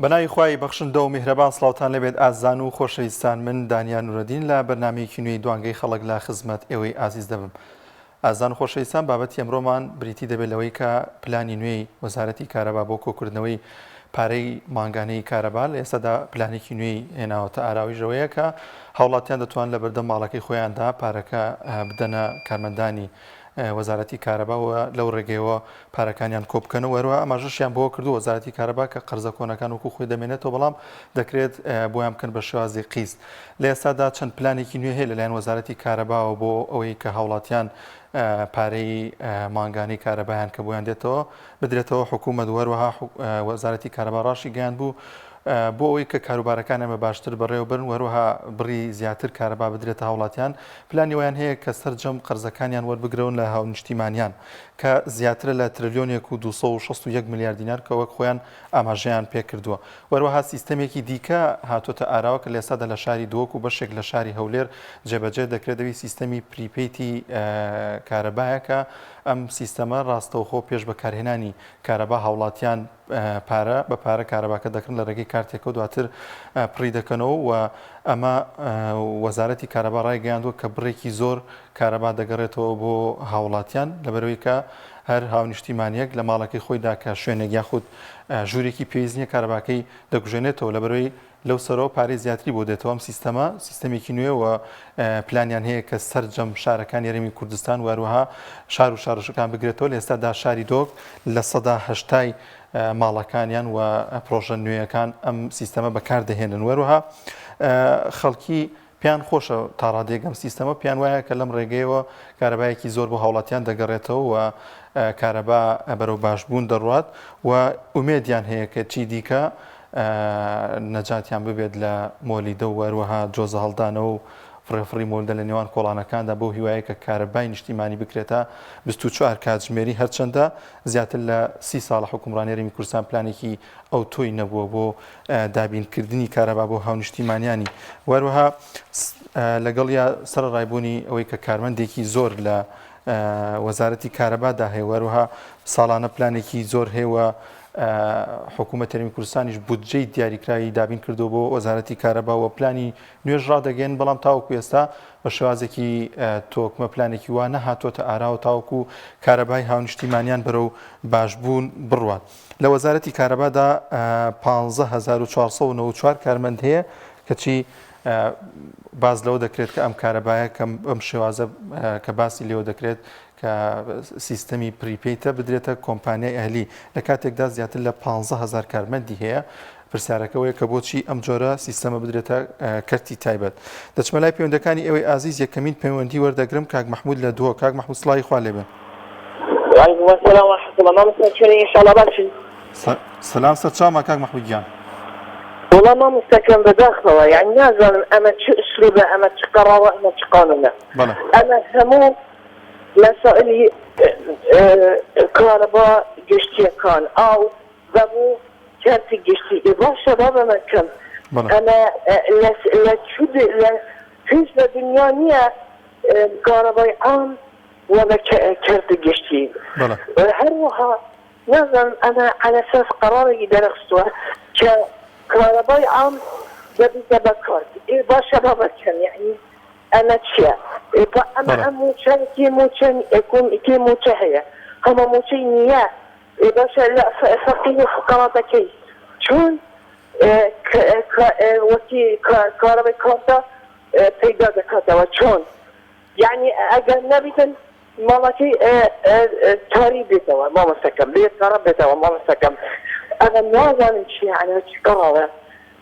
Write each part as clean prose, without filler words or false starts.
بەناوی خوای بەخشندە و میهرەبان سڵاوتان لەبێت ئازان و خۆشەویستان. من دانیال نورەدین لە بەرنامەیەکی نوێی دوانگەی خەڵک لە خزمەت ئێوەی ئازیز دەبم. ئازان و خۆشەویستان، بابەتی ئەمڕۆمان بریتی دەبێت لەوەی کە پلانی نوێی وەزارەتی کارەبا بۆ کۆکردنەوەی پارەی ماگانەی کارەبا لە ئێستادا پلانێکی نوێی هێناوەتە ئاراویژەوەیە کە هاوڵاتیان دەتوان لە بەردەم ماڵەکەی خۆیاندا پارەکە بدەنە کارمەندانی وەزارەتی کارەباوە لەو ڕێگەیەوە پارەکانیان کۆبکەنەوە. وەروە ئاماژەشیان بۆ کردو وەزارەتی کارەبا کە قەرزە کۆنەکان وەکو خۆی دەمێنێتەوە، بەڵام دەکرێت بۆیان بکەن بە شێوازی قیست. لە ئێستادا چەند پلانێکی نوێ هەیە لەلایەن وەزارەتی کارەباوە بۆ ئەوەی کە هاوڵاتیان پارەی ماگانەی کارەبایان کە بۆیان دێتەوە بدرێتەوە. حکوومەت وەروەها وەزارەتی کارەبا ڕاشی گەیان بوو بۆ ئەوەی کە کاروبارەکان ئەمە باشتر بەڕێوە برن، وەروەها بڕی زیاتر کارەبا بدرێتە هاوڵاتیان. پلانی ویان هەیە کە سەرجەم قەرزەکانیان وەربگرەون لە هاونیشتیمانیان کە زیاترە لە تریلیۆنێک و 261 میلیارد دینار کە وەک خۆیان ئاماژەیان پێ کردووە. وەروەها سیستەمێکی دیکە هاتوۆتە ئاراوە کە لە ئێستادا لە شاری دۆک و بەشێک لە شاری هەولێر جێبەجێ دەکرێتەوەی سیستەمی پریپەیتی کارەبایە کە ئەم سیستەمە ڕاستەوخۆ پێش بەکارهێنانی کارەبا هاوڵاتیان پارە بە پارە کارەباکە دەکەن لە ڕێگەی کارتێکەوە دواتر پڕی دەکەنەوە و ئەمە وەزارەتی کارەبا ڕایگەیاندووە کە بڕێکی زۆر کارەبا دەگەڕێتەوە بۆ هاوڵاتیان لەبەرەوەی کە هەر هاونیشتیمانیەک لە ماڵەکەی خۆیدا کە شوێنێک یاخود ژوورێکی پێویست نییە کارەباکەی دەگوژێنێتەوە لەبەرەوەی لەو سەرەوە پارەی زیاتری بۆ دێتەوە. ئەم سیستەمە سیستەمێکی نوێەوە پلانیان هەیە کە سەرجەم شارەکان یاریمی کوردستان وەروەها شار و شارەشەکان بگرێتەوە. لە ئێستادا شاری دۆک لە 180 ماڵەکانیان و پرۆژە نوێیەکان ئەم سیستەمە بەکاردەهێنن. وەروەها خەڵکی پیان خۆشە تا ڕادێگەم سیستەمە پیان وایە کە لەم ڕێگەیەوە کارەبایەکی زۆر بۆ هاوڵاتیان دەگەڕێتەوە و کارەبا بەرەو باشبوون دەڕوات و ئومێدیان هەیە کە چی دیکە نەجاتیان ببێت لە مۆلیدە و وەروەها جۆزە هەڵدانەوە و فڕێفڕی مۆلدە لە نێوان کۆڵانەکاندا بۆ هیوایە کە کارەبای نیشتیمانی بکرێتە 24 کاتژمێری هەرچەندە زیاتر لە 30 ساڵە حکومڕانی هەرێمی کوردستان پلانێکی ئەو تۆی نەبووە بۆ دابینکردنی کارەبا بۆ هاونیشتیمانیانی. وەروەها لەگەڵ یا سەرڕایبوونی ئەوەی کە کارمەندێکی زۆر لە وەزارەتی کارەبادا هەیە، وەروەها ساڵانە پلانێکی زۆر هەیە حکوومەت هەرێمی کوردستانیش بودجەی دیاریکراوی دابین کردو بۆ وەزارەتی کارەبا و پلانی نوێژ ڕادەگەن، بەڵام تاوەکو ئێستا بە شێوازێکی تۆکمە پلانێکی وانە هاتوۆتە ئاراوە تاوەکو کارەبای هاونیشتیمانیان بەرەو باشبوون بڕوات. لە وەزارەتی کارەبادا 15494 کارمەند هەیە کەچی باز لەوە دەکرێت کە ئەم کارەبایە کەم ئەم شێوازە کە باسی لێوە دەکرێت کە سیستەمی پریپەیتە بدرێتە کۆمپانیای ئەهلی. لە کاتێکدا زیاتر لە 15000 کارمەندی هەیە. پرسیارەکەوەیە کە بۆچی ئەم جۆرە سیستەمە بدرێتە کەرتی تایبەت. دەچمە لای پەیوەندەکانی ئێوەی ئازیز یەکەمین پەیوەندی وەردەگرم. کاک محمود لە دووە. کاک محمود سڵاوی خوا لێبێ. سلام سەرچاومە کاک محمود گیان. والله ما مستكن بداخله، يعني لازم أما شو أسلوبه أما تقرره أما تقانونه. أنا همو مسائل كهرباء جشتي كان أو بابو كانت جشتي باشا بابا ما كان. أنا لا شو لا حزب دنيانية كهرباء عام ولا كانت جشتي. هروها لازم أنا على أساس قراري درسته كهرباء عام ببدأ بكارت باشا بابا كان يعني أنا تشيا أنا موشان كي موشان يكون كي موشهية هم موشينية باشا لا فقيه فقرات كي شون وكي كهرباء كارتا بيدا دكاتا وشون يعني أجنبي مالكي تاري بيتوا ما مستكم بيت كهرباء بيتوا ما مستكم أنا لازم شيء يعني تقرره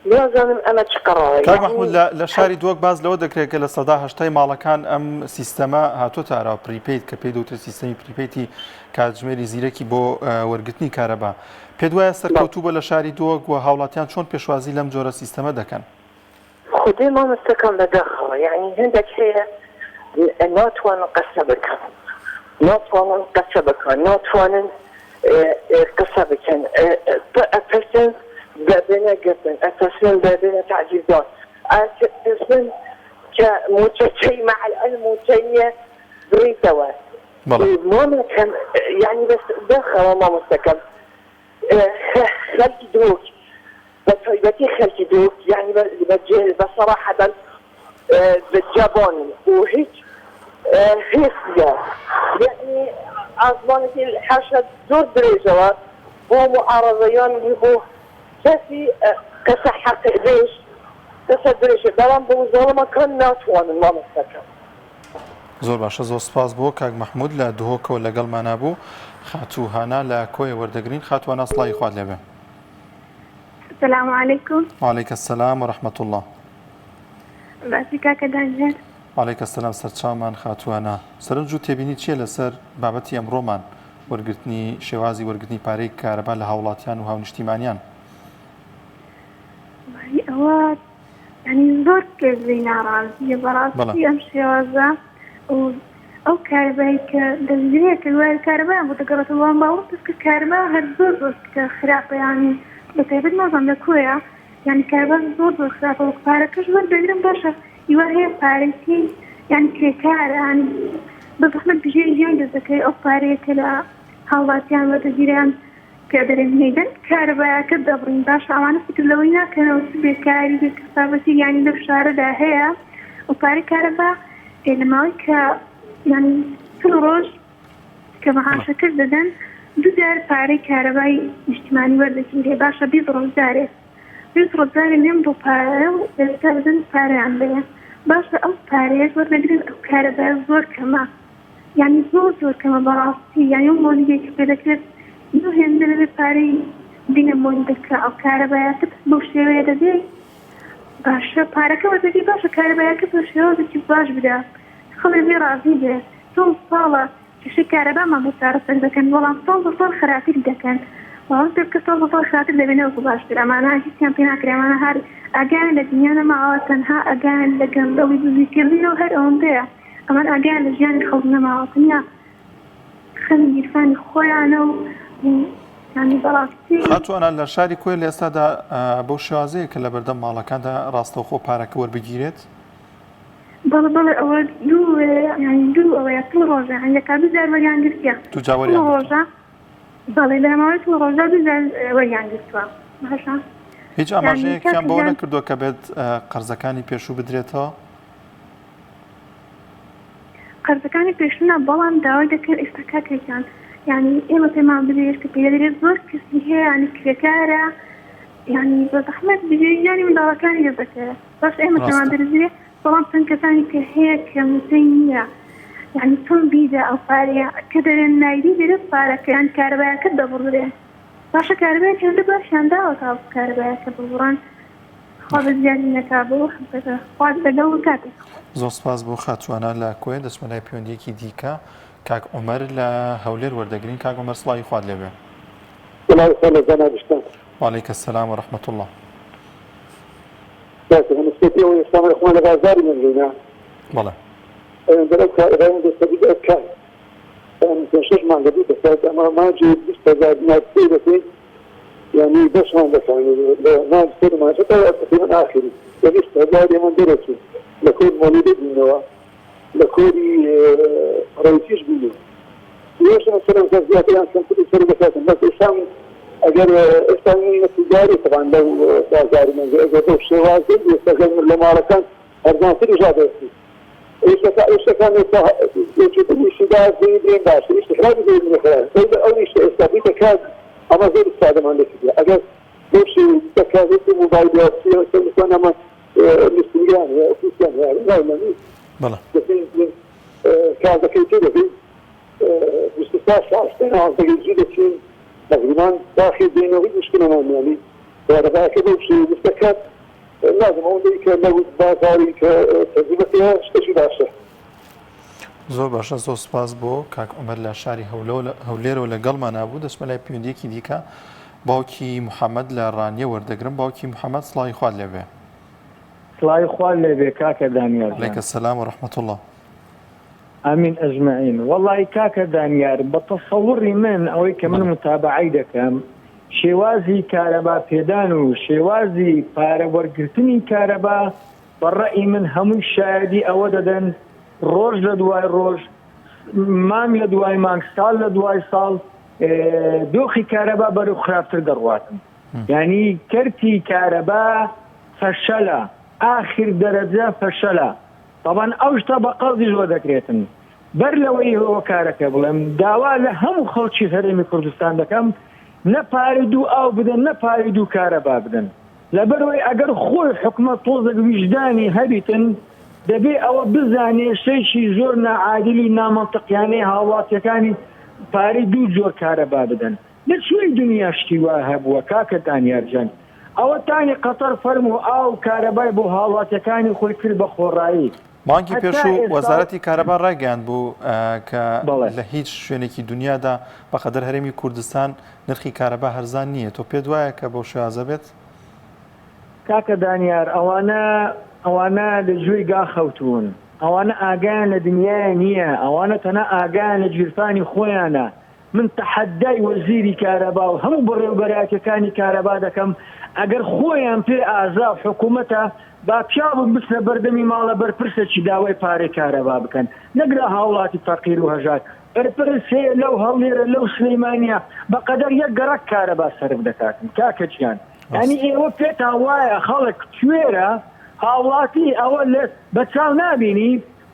لازم أنا تقرره. کاک محمود لە شاری دووەک باز لەوە دەکرێت کە لە 180 ماڵەکان ئەم سیستەمە هاتوۆتە ئاراوە پریپەیت کە پێی دەوترێت سیستەمی پریپەیتی کاتژمێری زیرەکی بۆ وەرگرتنی کارەبا. پێت وایە سەرکەوتوو بە لە شاری دووەک و هاوڵاتیان چۆن پێشوازی لەم جۆرە سیستەمە دەکەن؟ خودی ما مستكن بداخله، يعني عندك هي ناتوان قصبك ناتوان قصبك ناتوان قصبك أساساً بابنا قبل أساساً بابنا تعجيزات أساساً كمتشي مع العلم وتشي بريتوا ما كان يعني بس داخل ما مستكم خلي دروك بطيبتي خلتي دوك يعني بصراحة بالجبن وهيك هيسيا يعني عزمانتي الحاشا دور درجات بو معارضيان بو كافي كصحة ليش كصدرش دلم بو ظلمة كان ناتوان الله مستكر زۆر باشە زۆر سپاس بۆ کاک مححمود لە دهۆکەوە لەگەڵمان نبوو خاتوهانا لە کۆی وەردەگرین خاتوانە سڵی خوارد لێبێ. السلام عليكم. وعليك السلام ورحمة الله. باسی کاکە دانیێر. وعليك السلام سەرچاومان خاتوانە. سەرنج و تێبینی چییە لەسەر بابەتی ئەمڕۆمان وەرگرتنی شێوازی وەرگرتنی پارەی کارەبا لە هاوڵاتیان و هاونیشتیمانیان؟ ئەوە ینی زۆر کێزی ناڕازیە بەڕاستی ئەم شێوازە و ئەو کارەبایی کە دەزیرێت وای کارەبایان بۆ دەگەڕێتەوە باوەڕ کە کارەبا هەر زۆر زۆر کە خراپە ینی بەتایبەت نازانم لە کۆیە یعنی کارەبا زۆر زۆر خراپە و پارەکەش وەردەگرم باشە هیوا هەیە پارەی یعنی کرێکارە ینی بە زەحمەت بژێ ژیان دەست دەکەی ئەو پارەیە کە لە هاوڵاتیان وەردەگیران کە دەرێنهێدن کارەبایەکە دەبڕین باشە ئەوانە فکر لەوەی ناکەنەوە بێکاری بێکەسابەتی یعنی لەو شارەدا هەیە و پارەی کارەبا لە ماوەی کە ینی سڵ ڕۆژ کە مەعاشەکەش دەدەن دوو جار پارەی کارەبای نیشتیمانی وەردەگیرێ باشە 20 ڕۆژدارێ 20 ڕۆژدارێ نێم بۆ پارە و ئێستا بدەن پارەیان بێ باشە ئەو پارەیەش وەردەگرن ئەو کارەبای زۆر کەمە یعنی زۆر کەمە بەڕاستی یعنی ئەو مۆلیەکی پێ دەکرێت دوو هێندە لەبێ پارەی بینە مۆلی دەکرا ئەو کارەبایەکە بەو شێوەیە دەبێ باشە پارەکە وەردەگری باشە کارەبایەکە بە شێوەیەکی باش بدە خەڵک بێ ڕازی بێ چۆن ساڵە کێشەی کارەبامان بۆ چارەسەر دەکەن بەڵام ساڵ خراپتر دەکەن بەڵام پێ بکە ساڵ خراپتر دەبێنەوەکو باشتر ئەمانە هیچیان پێ ناکرێ ئەمانە هەر ئاگیان لە دنیا نەماوە تەنها ئاگیان لە گەندەوەی دزیکردنەوە هەر ئەوەندەیە ئەمان ئاگیان لە ژیانی خەڵک نەماوە تەنیا خەمی گیرفانی خۆیانە و ینی بەڕاستی خاتوانە لە شاری کۆی لە ئێستادا بەو شێوازەیە کە لە بەردەم ماڵەکاندا ڕاستەوخۆ پارەکە وەربگیرێت؟ بەڵێ ئەوە دوو ئەوەیە پڵ ڕۆژە هەندێکا دووجار وەریان گرتیە ڕۆژە بەڵێ لە ماوەی پڵ ڕۆژە دووجار وەریان گرتووە باشە هیچ ئاماژەیەکیان بەوە نەکردووە کە بێت قەرزەکانی پێشوو بدرێتەوە؟ قەرزەکانی پێشوونە بەڵام داوای دەکرد ئێستا کاتێکیان ینی ئێمە پێمان بدرێت کە پێدەرێت زۆر کەسی هەیە ینی کرێکارە ینی بە زەحمەت بژێ ژیانی منداڵەکانی دەست دەکرێت باش ئێمە پێمان دەرزێت بەڵام چەند کەسانی کە هەیە کە موزەی نییە یعنی چۆن بیدە ئەو پارەیە کە دەرێن نایدی دەرێت پارەکە یان کارەبایەکە دەبڕێ باشە کارەبایەک هێندە باشیان داوە تا کارەبایەکە ببڕان خوا بەزیانی نەکا بۆ خوا لەگەڵ کاتێک زۆر سپاس بۆ خاتوانە لە کۆی دەچمە لای پەیوەندیەکی دیکە کاک عومەر لە هەولێر وەردەگرین کاک عومەر سڵاوی خوارد لێبێ. وعليك السلام ورحمة الله. نسبتي ويسلم الإخوان الغازالي من هنا. والله. درست إيران بستديد أكاد. أنا مش ما عندي بس أنا ما جيت بستديد ما تصير يعني بس ما عندك يعني ما تصير ما شتى في آخري. يعني استعداد من درسي لكون مولود منه لكون رئيسيش بيه. ليش أنا سلام زيادة يعني كنت أسرع بس بس إسلام اگر استانی تجاری طبعا لو بازار من اذا شوازي يستخدم المماركان ارزانتر ايجاد يصير ايش كان يجب الاشتغال زي باش الاستخراج زي الاخراج او يستفيد كاد اما زي الاستخدام عندك اگر مش تكاد موبايلات يستخدم اما الاستخدام يعني لا لا بلا كذا كده في باستثناء سنه عن تجديد تقريبا داخل بينه وبين مشكلة يعني وهذا كده شيء مستكاد لازم أقول لك لو بازاري كتجربة فيها شيء باشا. زۆر باشە زۆر سپاس بۆ کاک عومەر لە شاری هەولێرەوە لەگەڵمان نبوو دەچمە لای پەیوەندیەکی دیکە باوکی محەممەد لە ڕانیە وەردەگرم باوکی محەممەد سڵاوی خوارد لێبێ. سڵاوی خوارد لێبێ کاکە دانیار. وعليك السلام ورحمة الله. امين اجمعين. والله كاكا دانيار بتصوري من او كمن متابعي دكم شوازي كهرباء بيدان وشوازي بارا ورقرتني كهرباء بالرأي من هم الشاهدي اوددا روج لدواي روج مام لدواي مانك سال لدواي سال دوخي كهرباء برو خرافتر درواتن يعني كرتي كهرباء فشلة آخر درجة فشلة طبعا أوج طبقة دي جو ذكريتني برلوي هو كارك بلم داوا لهم خلشي هرمي كردستان دكم نپاردو أو بدن نپاردو كهرباء بدن لبروي أجر خوي حكمة توزق وجداني هبتن دبي أو بزاني شيء زورنا عادلي نامنطق يعني هوات يكاني باردو زور كهرباء بدن لشوي دنيا اشتواها بوكاكة تاني أرجان أو تاني قطر فرمو أو كهرباء بو هوات يكاني خوي كل بخورائي مانگی پێشوو وەزارەتی کارەبا ڕایگەیاند بوو کە لە هیچ شوێنێکی دنیادا بەقەدەر هەرێمی کوردستان نرخی کارەبا هەرزان نییە تۆ پێت وایە کە بەو شێوازە بێت؟ کاکە دانیار ئەوانە لە گوێی گاخەوتون ئەوانە ئاگایان لە دنیای نییە ئەوانە تەنە ئاگایان لە گیرفانی خۆیانە من تەحەدای وەزیری کارەبا و هەموو بڕێوەبەرایەتەکانی کارەبا دەکەم ئەگەر خۆیان پێ ئازا حکوومەتە با پیاوە بچنە بەردەمی ماڵە بەرپرسێکی داوای پارەی کارەبا بکەن نەگرا هاوڵاتی فەقیر و هەژار بەرپرس هەیە لەو هەڵێرە لەو سلەیمانیە بەقەدەر یەک گەڕەک کارەبا سەرف دەکاتن کاکە چیان یعنی ئێوە پێتان وایە خەڵک کوێرە هاوڵاتی ئەوە لە بەچاو نابینی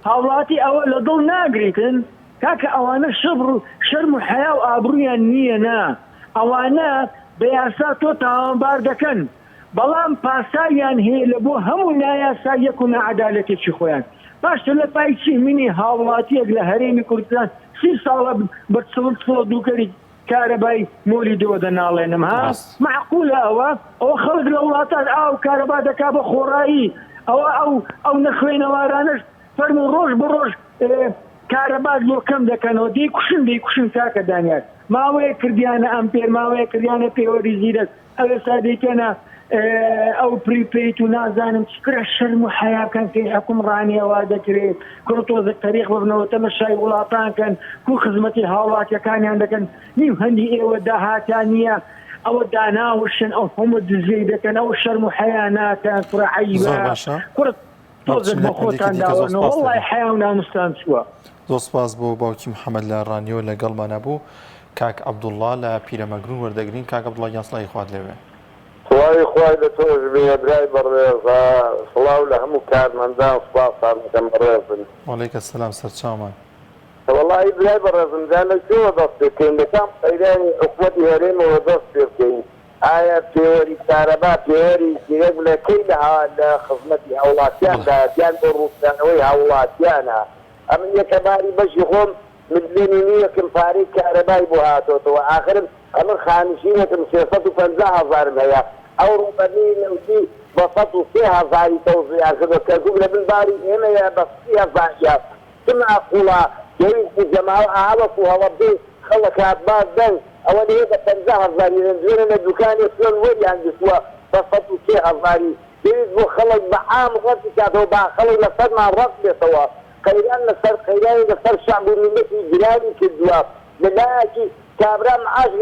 هاوڵاتی ئەوە لە دڵ ناگریتن کاکە ئەوانە شەرم و حیا و ئابڕویان نییە نا ئەوانە بە یاسا تۆ تاوانبار دەکەن بەڵام پاساییان هەیە لە بۆ هەموو نایاسا یەک و نەعەدالەتێکی خۆیان باشتر لە پای چی منی هاوڵاتیەک لە هەرێمی کوردستان 30 ساڵە بە چڵ دووکەری کارەبای مۆلی دۆ دەناڵێنم ها معقولە ئەوە خەڵک لە وڵاتان ئاو کارەبا دەکا بە خۆڕایی ئەو نەخوێنەوارانش فەرمو ڕۆژ بە ڕۆژ کارەبات لۆ کەم دەکەنەوە دەیکوشن کاکە دانیار ماوەیە کردیانە ئەمپێر ماوەیە کردیانە پێوەری زیرەک ئەوێ سادێکەنە ئەو پریپیت و نازانم چکرە شەرم و حەیاکەن پێ حکومڕانیەوە دەکرێت کڕتۆزە تەریخ ببنەوە تەمەشای وڵاتانکەن کو خزمەتی هاوڵاتیەکانیان دەکەن نیم هەندی ئێوە داهاتیان نییە ئەوە داناوشن ئەو هەموو دزەی دەکەن ئەو شەرم و حەیا ناکەن کوڕە عەیبە کوڕ تۆزێک بە خۆتان داوەنەوە وەڵڵای حەیا و ناموستان چووە. زۆر سپاس بۆ باوکی محەممەد لە ڕانیەوە لەگەڵمانە بوو کاک عەبدوڵڵا لە پیرەمەگرون وەردەگرین کاک عەبدوڵڵا گیانسڵی خوات لێوێ خوای لە تۆش بێ برای بەڕێزە سڵاو لە هەموو کارمەندان سوپاسان دەکەم بەڕێزن وعەلەیکە سەلام سەرچاومان وەڵڵی برای بەڕێزمدان لەکوێوە دەست پێکەین لەکام قەیرانی حکوومەتی هەرێمەوە دەست پێ بکەین ئایا پێوەری کارەبا پێوەری گرێک لەکەی لە خزمەتی هاوڵاتیاندا دیان بۆ ڕووسانەوەی هاوڵاتیانە ئەمن یەکەباری بەشی خۆم ملیۆنی نیەکم پارەی کارەبای بۆ هاتۆتەوە ئاخرم ئەمن خانشینێکم 350,000 هەیە ئەو ڕوبەرنی نەوتی بە 103,000 تەوزیان کردووە کەرکوب لە بنباری ئێمەیە بە 30,000 معقوڵە پێویستی جەماوە ئاوەکو هەڵەبێ خەڵک هاتباز دەنگ ئەوە لێ بە 50,000 دوێنە لە دوکانی سوێن وەریان گرتووە بە 103,000 پێویست بۆ خەڵک بە عام ڕەتی کاتەوە با خەڵک لە سەرمان ڕەت بێتەوە قەیران لەسەر قەیرانی لەسەر شەعب و میلەتی گرانی کردووە لەلایەکی کابرا معاش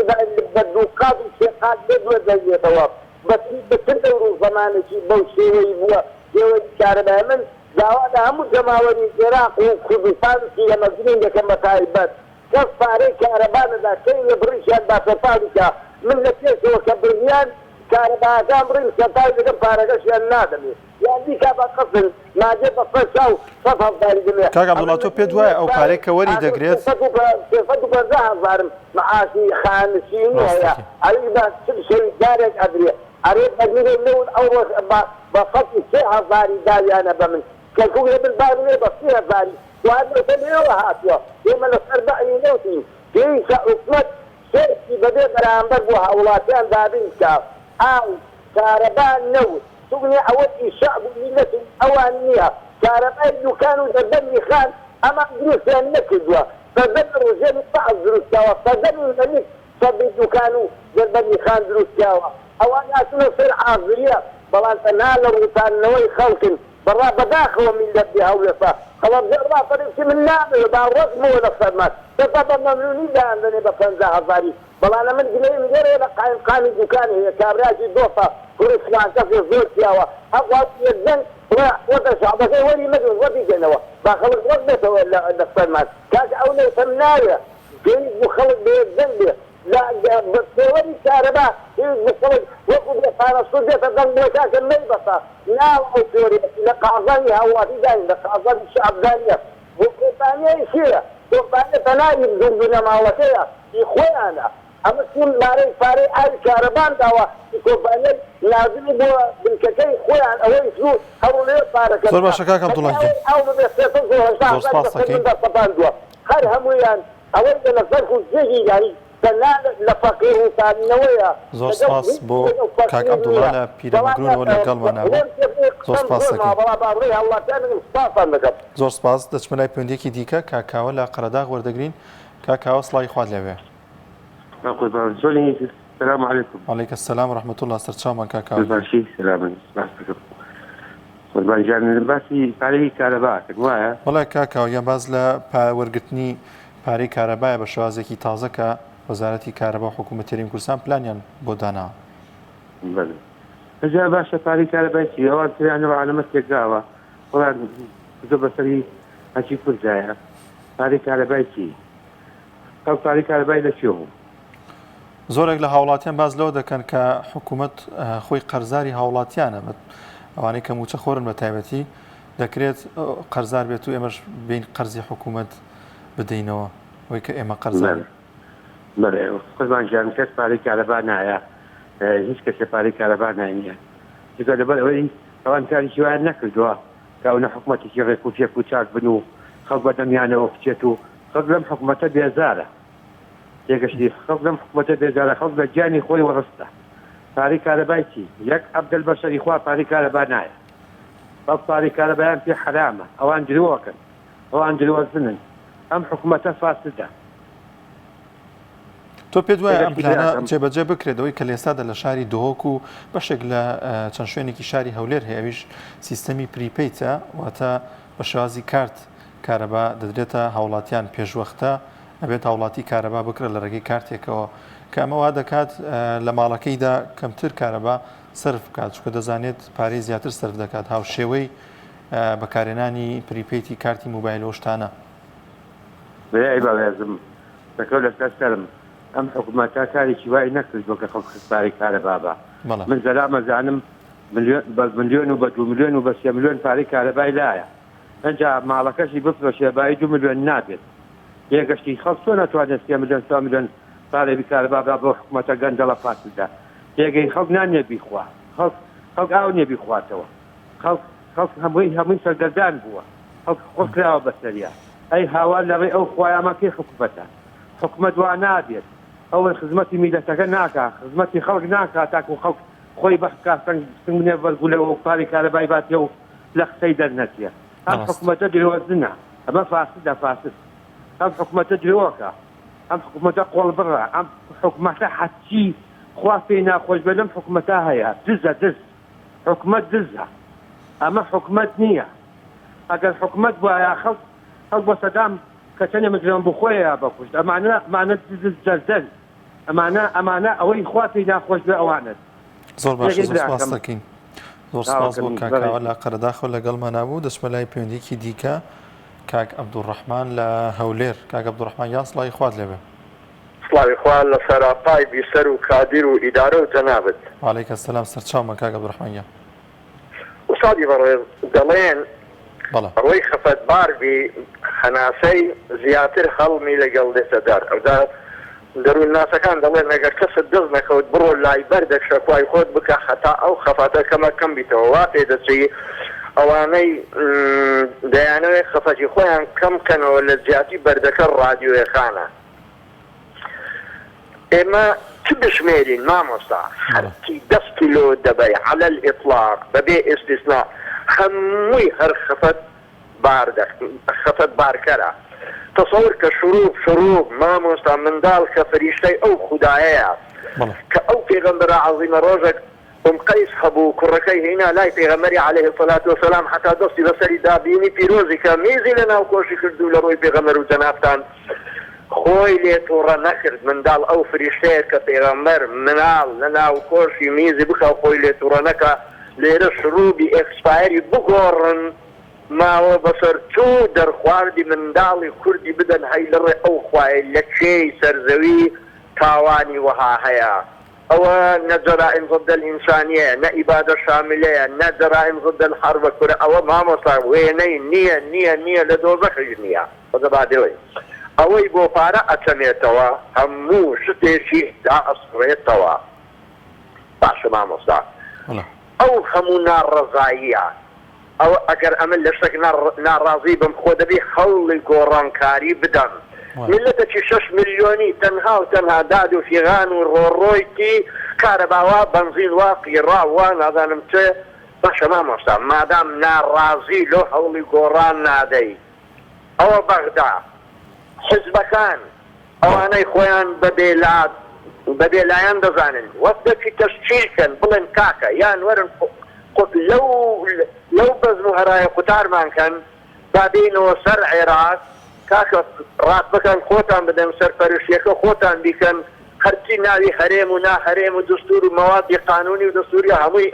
بە دووقات و سێقات بێدوە دەیێتەوە بەچەند دەور و زەمانێکی بەو شێوەی بووە شێوەی کارەبا من داوادا هەموو جەماوەری عێراق و کوردستانی ئەمەگرین دەکەم بە تایبەت کەس پارەی کارەبا نەدا کەی لە بڕیشیان باسەپاریکە من لە پێشەوە کە بڕیان کارەباکان بڕین سەپاری دەکەم پارەکەشیان نادەمێت یان دیکە بە قەسن ماجێ بە فەرشا و 100,000 دەمێت کاک عەبدوڵڵا تۆ پێت وایە ئەو پارەی کە وەری دەگرێت 350,000 معاشی خانشینی هەیە ئەوی بە شەوی جارێک ئەدرێت ئەرێ بەرمیێ لەون ئەو بە 103,000 داویانە بە من کەرکوب لە بنبارێ بە 30,000 وادەتە لێوە هاتووە ئێمە لەسەر بەعی نەوتین پێویستە حکومەت شێرکی بەبێ بەرامبەر بۆ هاوڵاتیان دابینکە ئاو کارەبا نەوت سوگنی ئەوەی شەعب و میلەت ئەوان نییە کارەبای دوکان و دەردەمی خان ئەمە دروستیان نەکردووە سەردەمی ڕۆژێنی بەعض دروستکراوە سەردەمی نەمیت سەردەمی دوکان و دەردەمی خان دروستکراوە ئەوان هاتوونە سەر ئازریە بەڵام تەنها لە ڕووتانەوەی خەڵکن بەڕا بەداخەوە میلەت بێ هەولێسا خەڵک ڕا فەرسی من نامێت با ڕەزمەوە لە سەرمان دەتا بە مەمنونی دایاندنێ بە 50,000 بەڵامە من گلەیم لێرە لە قایمقامی دوکانی هەیە کابراجی دۆفە کوڕی فلان کەسێ زۆر پیاوە هەڵات یەکزەن وەتە شعبەکەی وەری مەدن وەتی دێنەوە با خەڵک ڕەز بێتەوە لە سەرمان کاک ئەو لەوتەم ناوێ پێویست بوو خەڵک بە یەکزەن بێ لا بسوري كهرباء وقود فارسو ديت الدنبوكا كمي بطا لا سوري لقاضي هواتي داني لقاضي الشعب دانية وكوبانيا يشيرا كوبانيا تنايم زنبنا مالكيا يخوانا اما تكون ماري فاري اي كهربان داوا كوبانيا لازم يبوا بالككي خوان او يسلو هرولي فارك زور باشا كاك عبد الله او زور سپاس دەکەین هەر هەموویان ئەوەی لەسەر زێگی یاری لفقير وثانوية زۆر سپاس بۆ کاک عەبدوڵڵا لە پیرەمەگرونەوە لەگەڵمانەوە زۆر سپاس دەکەین زۆر سپاس دەچمە لای پەیوەندیەکی دیکە کاکاوە لە قەرەداغ وەردەگرین کاکاوە سڵاوی خوات لەوێ السلام عليكم. وعليك السلام ورحمة الله سرچاومان کاکاوە باشی سلام قوربان جان باسی پارەی کارەباکە وایە وەڵای کاکاوە یان باز لە وەرگرتنی پارەی کارەبایە بە شێوازێکی تازە کە وەزارەتی کارەبا و حکوومەتی هەرێمی کوردستان پلانیان بۆ داناوە ئەجا باشە پارەی کارەبای چی ئەوان تریانەوە عەلەمەت تێکداوە وەڵام زۆر بەسەری هەچی کوردایە پارەی کارەبای چی ئەو پارەی کارەبای لە چێ بوو زۆرێک لە هاوڵاتیان باز لەوە دەکەن کە حکوومەت خۆی قەرزاری هاوڵاتیانە ئەوانەی کە موچە خۆرن بە تایبەتی دەکرێت قەرزار بێت و ئێمەش بین قەرزی حکوومەت بدەینەوە وەی کە ئێمە قەرزار قوربان جان کەس پارەی کارەبا نایە هیچ کەسێ پارەی کارەبا نایە چونکە لەبەر ئەوەی ئەوان کاریشی وایان نەکردووە کە ئەوە حکوومەتێکی ڕێک و فێک و چاک بن و خەڵک بەدەمیانەوە بچێت و خەڵک لەم حکوومەتە بێزارە تێگەشتی خەڵک لەم حکوومەتە بێزارە خەڵک لە گیانی خۆی وەڕستە پارەی کارەبای چی یەک عەبدەلبەشەری خوا پارەی کارەبا نایە بەڵ پارەی کارەبایان پێ حرامە ئەوان درۆکن ئەوان درۆزنن ئەم حکوومەتە فاسدە تۆ پێت وایە ئەم پلانە جێبەجێ بکرێتەوەی کە لێستادا لە شاری دۆهۆک و بەشێک لە چەند شوێنێکی شاری هەولێر هەیە ئەویش سیستەمی پریپەیتە واتە بە شێوازی کارت کارەبا دەدرێتە هاوڵاتیان پێشوەختە ئەبێت هاوڵاتی کارەبا بکرێت لە ڕێگەی کارتێکەوە کە ئەمە وا دەکات لە ماڵەکەیدا کەمتر کارەبا سرف بکات چونکە دەزانێت پارەی زیاتر سرف دەکات هاوشێوەی بەکارهێنانی پریپەیتی کارتی موبایلەوە شتانە بەیای باوێزم دەکەوت لەسەر سەرم ئەم حکوومەتە کارێکی وای نەکردووە کە خەڵک پارەی کارەبا بە من زەلامەزانم بە ملیۆن و بە 2 ملیۆن و بە 3 ملیۆن پارەی کارەبای لایە ئەنجا ماڵەکەشی بفرۆشێ بای 2 ملیۆن نابێت یەگەشتی خەڵک چۆن ناتوانێت 3 ملیۆن 4 ملیۆن پارەی کارەبا بۆ حکوومەتە گەندەڵە فاسدە تێگەی خەڵک نانێ بیخوا خەڵک ئاو نێ بیخواتەوە خەڵک هەمووی سەردەردان بووە خەڵک خۆ کراوە بەسەریا ئەی هاوار لەڕێ ئەو خوایەمە پێی حکوومەتە حکوومەت وا نابێت ئەوە خزمەتی میلەتەکە ناکا خزمەتی خەڵک ناکا تاکو خەڵک خۆی بەحکا سنگنێ بەرگولەوە و پارەی کارەبای باتێ و لە قسەی دەرنەچێ ئەم حکوومەتە درۆزنە ئەمە فاسدە فاسد ئەم حکوومەتە درۆکە ئەم حکوومەتە قۆڵبڕە ئەم حکوومەتە حەچی خوا پێی ناخۆش بە لەم حکوومەتە هەیە دزە دز حکوومەت دزە ئەمە حکوومەت نییە ئەگەر حکوومەت وایە خەڵک بۆ سەدام کە چەندێ مجرم بخۆیە بەکوشت ئەمانە دز جەردەن ئەمانە ئەوەی خوا پێی ناخۆش بێ ئەوانت زۆر باش سپاس دەکەین زۆر سپاس بۆ کاکاوە لە قەرەداخۆ لەگەڵمان نابوو دەچمە لای پەیوەندیەکی دیکە کاک عەبدوڕەحمان لە هەولێر کاک عەبدوڕەحمان یان سڵاوی خوات لێبێ سڵاوی خوا لە سەراپای بیسەر و کادیر و ئیدارە و جەنابەت وعەلەیکە سەلام سەرچاومە کاک عەبدوڕەحمان یان وسادی بەڕێز دەڵێن ڕۆی خەفەتبار بی هەناسەی زیاتر هەڵمی لەگەڵ دێتە دەر ئەودا دەروون ناسەکان دەڵێن ئەگەر کەست دەست نەکەوت بڕۆ لای بەردە شەکوای خۆت بکە هەتا ئەو خەفەتە کەمە کەم بیتەوە وا پێ دەچی ئەوانەی دەیانەوێت خەفەتی خۆیان کەم بکەنەوە لە زیاتی بەردەکە ڕادیۆیەکانە ئێمە چ بشمێرین مامۆستا هەرکی 10 کیلۆ دەبەی عەلە الئیطلاق بەبێ ئیستیسنا هەمووی هەر خەفەت بارکەرە تەسەوور کە شروب مامۆستا منداڵ کە فەریشتەی ئەو خودایەیە کە ئەو پێغەمبەرە عەزیمە ڕۆژێک قیس هەبوو کوڕەکەی هێنا لای پێغەمبەری عەلەیهی سەڵات وسەلام حتا دەستی بەسەری دابینی پیرۆزی کە میزی لەناو کۆشی کردو لە ڕۆی پێغەمبەر و جەنابتان خۆی لێ تووڕە نەکرد منداڵ ئەو فریشتەیە کە پێغەمبەر مناڵ لەناو کۆشی میزی بکە خۆی لێ تووڕە نەکە لێرە شروبی ئێکسپایری بگۆڕن ماوە بەسەر چوو دەرخواردی منداڵی کوردی بدەن هەی لەڕێ ئەو خوای لە کێی سەرزەوی تاواني وها هيا أو جرائم ضد الإنسانية إبادة شاملة جرائم ضد الحرب الكرة أو ما مصاب ويني نية لدوزخ نية هذا بعدين أو يبو بارا أتميتوا همو شتيشي دا أصريتوا باش ما مصاب أو همو نار رضائية أو أجر أمل لشتك نار رازي بمخود بي خولي قران كاري بدن ملتك 6 مليوني تنها دادو في غانو رورويتي كهرباء بنزين وقيرا وانا ظنمت باش ما مصاب ما دام نار رازي له خولي قران نادي أو بغدا حزبكان أو أنا إخوان ببيلان دزانن وفدك تشكيل كان بلن كاكا يعني ورن قلت لو بزنو هراي قطار مان كان بابينو سر عراق كاكا راتبكان خوتان بدن سر فرشيكا خوتان بيكن هرچی ناوی هرم و نا هرم و دستور و مواد قانونی و دستوری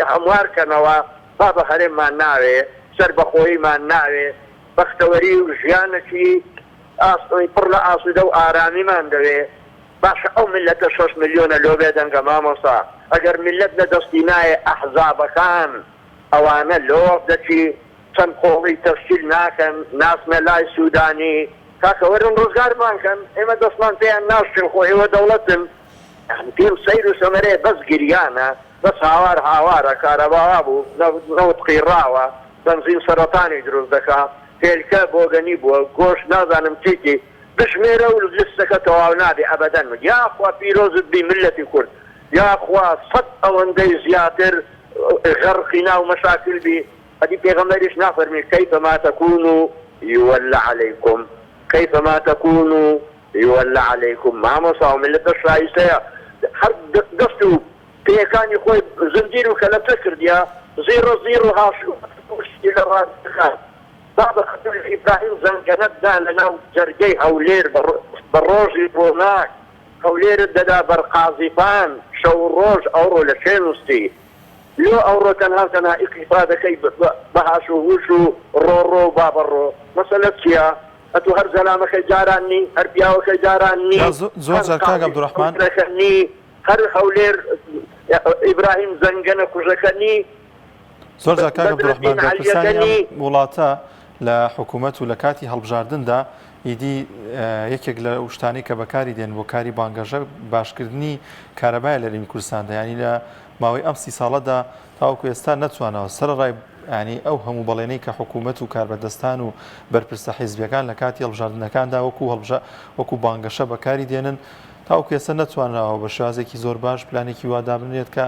هموار کنوا بابا هرم ما ناوی سر بخوی ما ناوی بختوری و ژیانکی ئاسڵی پڕ لە ئاسوودە و ئارامیمان دەوێ باشە ئەو ملەتە 6 ملیۆنە لۆ بێدەنگە مامۆستا ئەگەر ملت لە دەستی نایە ئەحزابەکان ئەوانە لۆ دەچی چەند قۆڵی تەفسیل ناکەن ناسمە لای سوودانی کاکە وەرن ڕزگارمان کەن ئێمە دەستمان پێیان ناشتن خۆ ئێوە دەوڵەتن پێم سەیر و سەمەرەیە بەس گریانە بەس هاوارە کارەباوا بوو نەوت قیڕاوە بەنزین سەرەتانی دروست دەکات تێلکە بۆگەنی بووە گۆشت نازانم چیتی بشمێرە و لستەکە تەواو نابێ ئەبەدەن یاخوا پیرۆزت بی ملەتی کورد یاخوا 100 ئەوەندەی زیاتر غەرقی ناو مەشاکل بی ئەدی پێغەمبەریش نافەرمی کەیفەما تەکونوا یوەلە عەلەیکم کەیفەما تەکونوا یوەلە عەلەیکم مامۆستا و ملەتە شایستەیە هەر دەست و پێیەکانی خۆی زنجیر و کەلەپە کردیا زیرۆ هاشتی لە ڕاستەکان بابا خەتوری ئیبراهیم زەنگەنەتدا لەناو جەرگەی هەولێر بە ڕۆژی ڕۆناک هەولێرت دەدا بەرقازیفان شەو ڕۆژ ئەوڕۆ لە شوێنوستی لۆ ئەوڕۆ تەنها ئیقتیفادەکەی بە هاش و هوش و ڕۆڕۆ و بابەڕۆ مەسەلە چییە؟ ئەتو هەر زەلامەکەی جاراننی هەر پیاوەکەی جاراننی زۆر جار کاک عەبدوڕەحمان هەر هەولێر ئیبراهیم زەنگەنە کوژەکەنی زۆر جار کاک عەبدوڕەحمان بەرپرسانی وڵاتە لە حکوومەت و لە کاتی هەڵبژاردندا ئیدی یەکێک لە شتانی کە بەکاری دێن بۆ کاری بانگەژە باشکردنی کارەبایە لە هەرێمی کوردستاندا ینی لە ماوەی ئەم 30 ساڵەدا تاوەکو ئێستا نەتوانەوە سەرڕای ینی ئەو هەموو بەڵێنەی کە حکوومەت و کاربەدەستان و بەرپرسە حیزبیەکان لە کاتی هەڵبژاردنەکاندا وەکو بانگەشە بەکاری دێنن تاوەکو ئێستا نەتوانراوە بە شێوازێکی زۆر باش پلانێکی وا دابنرێت کە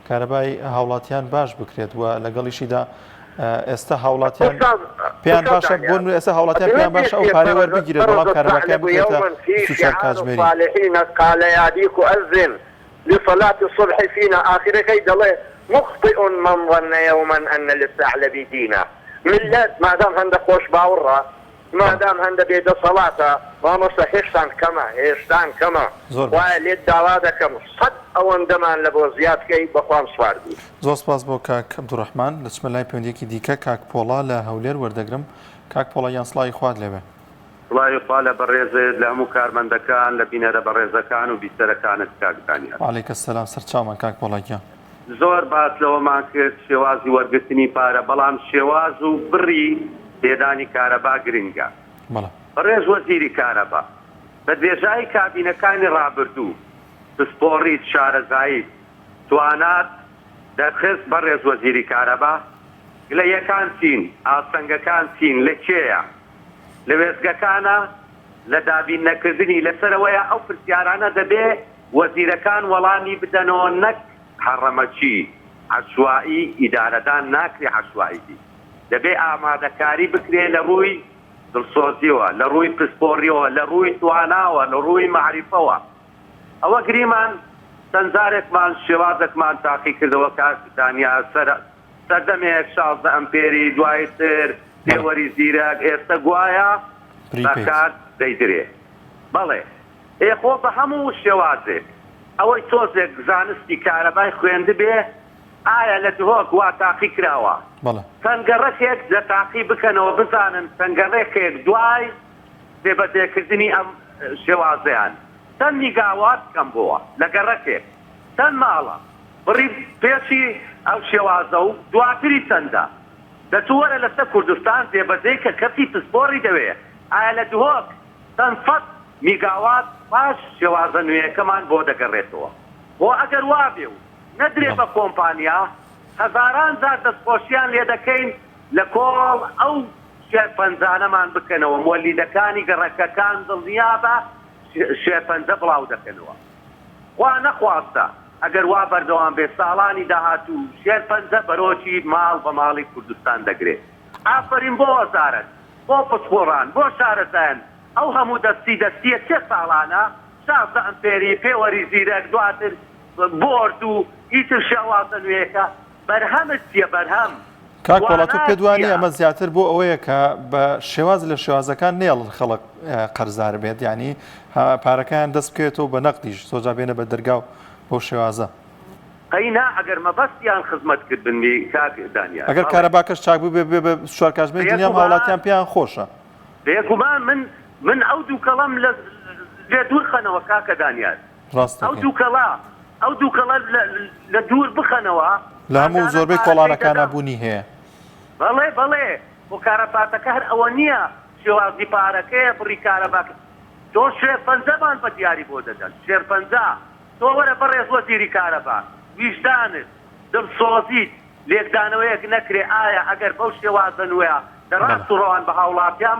کارەبای هاوڵاتیان باش بکرێت و لەگەڵیشیدا ئێستا هاوڵاتیان پێیان باشە بۆ ئێستا هاوڵاتیان پێیان باشە ئەو پارەی وەربگیرێت بەڵام کارەباکە بکرێتە سوچار کاتژمێری قال ياديك أذن لصلاة الصبح فينا آخر كي دله مخطئ من ظن يوما أن للثعلب دينا ملت ما دام هند خوش باورا ما دام هند بيد صلاة ما مستحيشتان كما وعلي الدعوة كم صد أو اندمان لبو زياد كي بخوام سواردي زۆر سپاس بۆ کاک عەبدوڕەحمان لە چمە لای پەیوەندیەکی دیکە کاک پۆڵا لە هەولێر وەردەگرم کاک پۆڵا یان سڵاوی خوات لێبێ سڵاوی خوا لە بەڕێزت لە هەموو کارمەندەکان لە بینەرە بەڕێزەکان و بیستەرەکانت کاکدانیان وعەلەیکە سەلام سەرچاومان کاک پۆڵاگیان زۆر باس لەوەمان کرد شێوازی وەرگرتنی پارە بەڵام شێواز و بڕی پێدانی کارەبا گرنگە بەڕێز وەزیری کارەبا بە درێژایی کابینەکانی ڕابردوو پسپۆڕیت شارەزایی توانات دەرخست بەڕێز وەزیری کارەبا لە یەکان چین ئاسەنگەکان چین لە کێیە لە وێزگەکانە لە دابین نەکردنی لەسەرەوەیە ئەو پرسیارانە دەبێ وەزیرەکان وەڵامی بدەنەوە نەک حەڕەمەچی عەشوایی ئیدارەدان ناکرێ عەشوایی دەبێ ئامادەکاری بکرێ لە ڕووی دڵسۆزیەوە لە ڕووی پسپۆڕیەوە لە ڕووی تواناوە لە ڕووی معریفەوە ئەوە گریمان سەنجارێکمان شێوازێکمان تاقی کردەوە کاکدانیا سەردەمێک 16 ئەمپێری دوایتر پێوەری زیرەک ئێستا گوایە بەکات دەیدرێ بەڵێ ئێخۆ بە هەموو شێوازێک ئەوەی تۆزێک زانستی کارەبای خوێندە بێ ئایا لە دهۆک وا تاقی کراوە سەنگەڕەکێک لە تاقی بکەنەوە بزانن سەنگەڕێکێک دوای دێبەدێکردنی ئەم شێوازیان چەند میگاوات کەم بووە لە گەڕەکێک چەند ماڵە بڕی پێچی ئەو شێوازە و دواتری چەندە دەچوەرە لەسەر کوردستان دێبەزەی کە کەسی پسپۆڕی دەوێت ئایا لە دهۆک چەند سەد میگاوات پاش شێوازە نوێیەکەمان بۆ دەگەڕێتەوە بۆ ئەگەر وا بێ و نەدرێ بە کۆمپانیا هەزاران جار دەستخۆشیان لێ دەکەین لە کۆڵ ئەو شێرپەنجانەمان بکەنەوە مۆلیدەکانی گەڕەکەکان دڵنیا بە شێرپەنجە بڵاو دەکەنەوە وا نەخواستە ئەگەر وا بەردەوام بێ ساڵانی داهاتوو شێرپەنجە بەرۆکی ماڵ بە ماڵی کوردستان دەگرێت ئافرین بۆ وەزارەت بۆ پسپۆڕان بۆ شارەزایان ئەو هەموو دەستیە چه ساڵانە شازدە ئەمپێری پێوەری زیرەک دواتر بۆرد و ئیتر شێوازە نوێیەکە بەرهەمت چیە بەرهەم کاک وڵات و پێدوانی ئەمە زیاتر بۆ ئەوەیە کە بە شێواز لە شێوازەکان نێڵ خەڵک قەرزار بێت ینی پارەکەیان دەست بکەوێتەوە بە نەقدیش سۆجا بێنە بە دەرگاو بۆ شێوازە قەینا ئەگەر مەبەستیان خزمەتکردنی کاک دانیار ئەگەر کارەباکەش چاک بوو بێ بە سوارکاشبێت دنیا هاوڵاتیان پێیان خۆشە بێگومان من ئەو دوو کەڵەم لێ دوور خەنەوە کاکە دانیار ئەو دوو کەڵە لە دوور بخەنەوە لە هەموو زۆربەی کۆڵانەکانە بوونی هەیە بەڵێ بۆ کارەباتەکە هەر ئەوە نییە شێوازی پارەکەیە بڕی کارەباکە تۆ شێرپەنجەمان بە دیاری بۆ دەدەن شێرپەنجە تۆ وەرە بەڕێز وەزیری کارەبا ویژدانت دڵسۆزیت لێکدانەوەیەک نەکرێ ئایا ئەگەر بەو شێوازە نوێە دەڕاست و ڕەوان بە هاوڵاتیان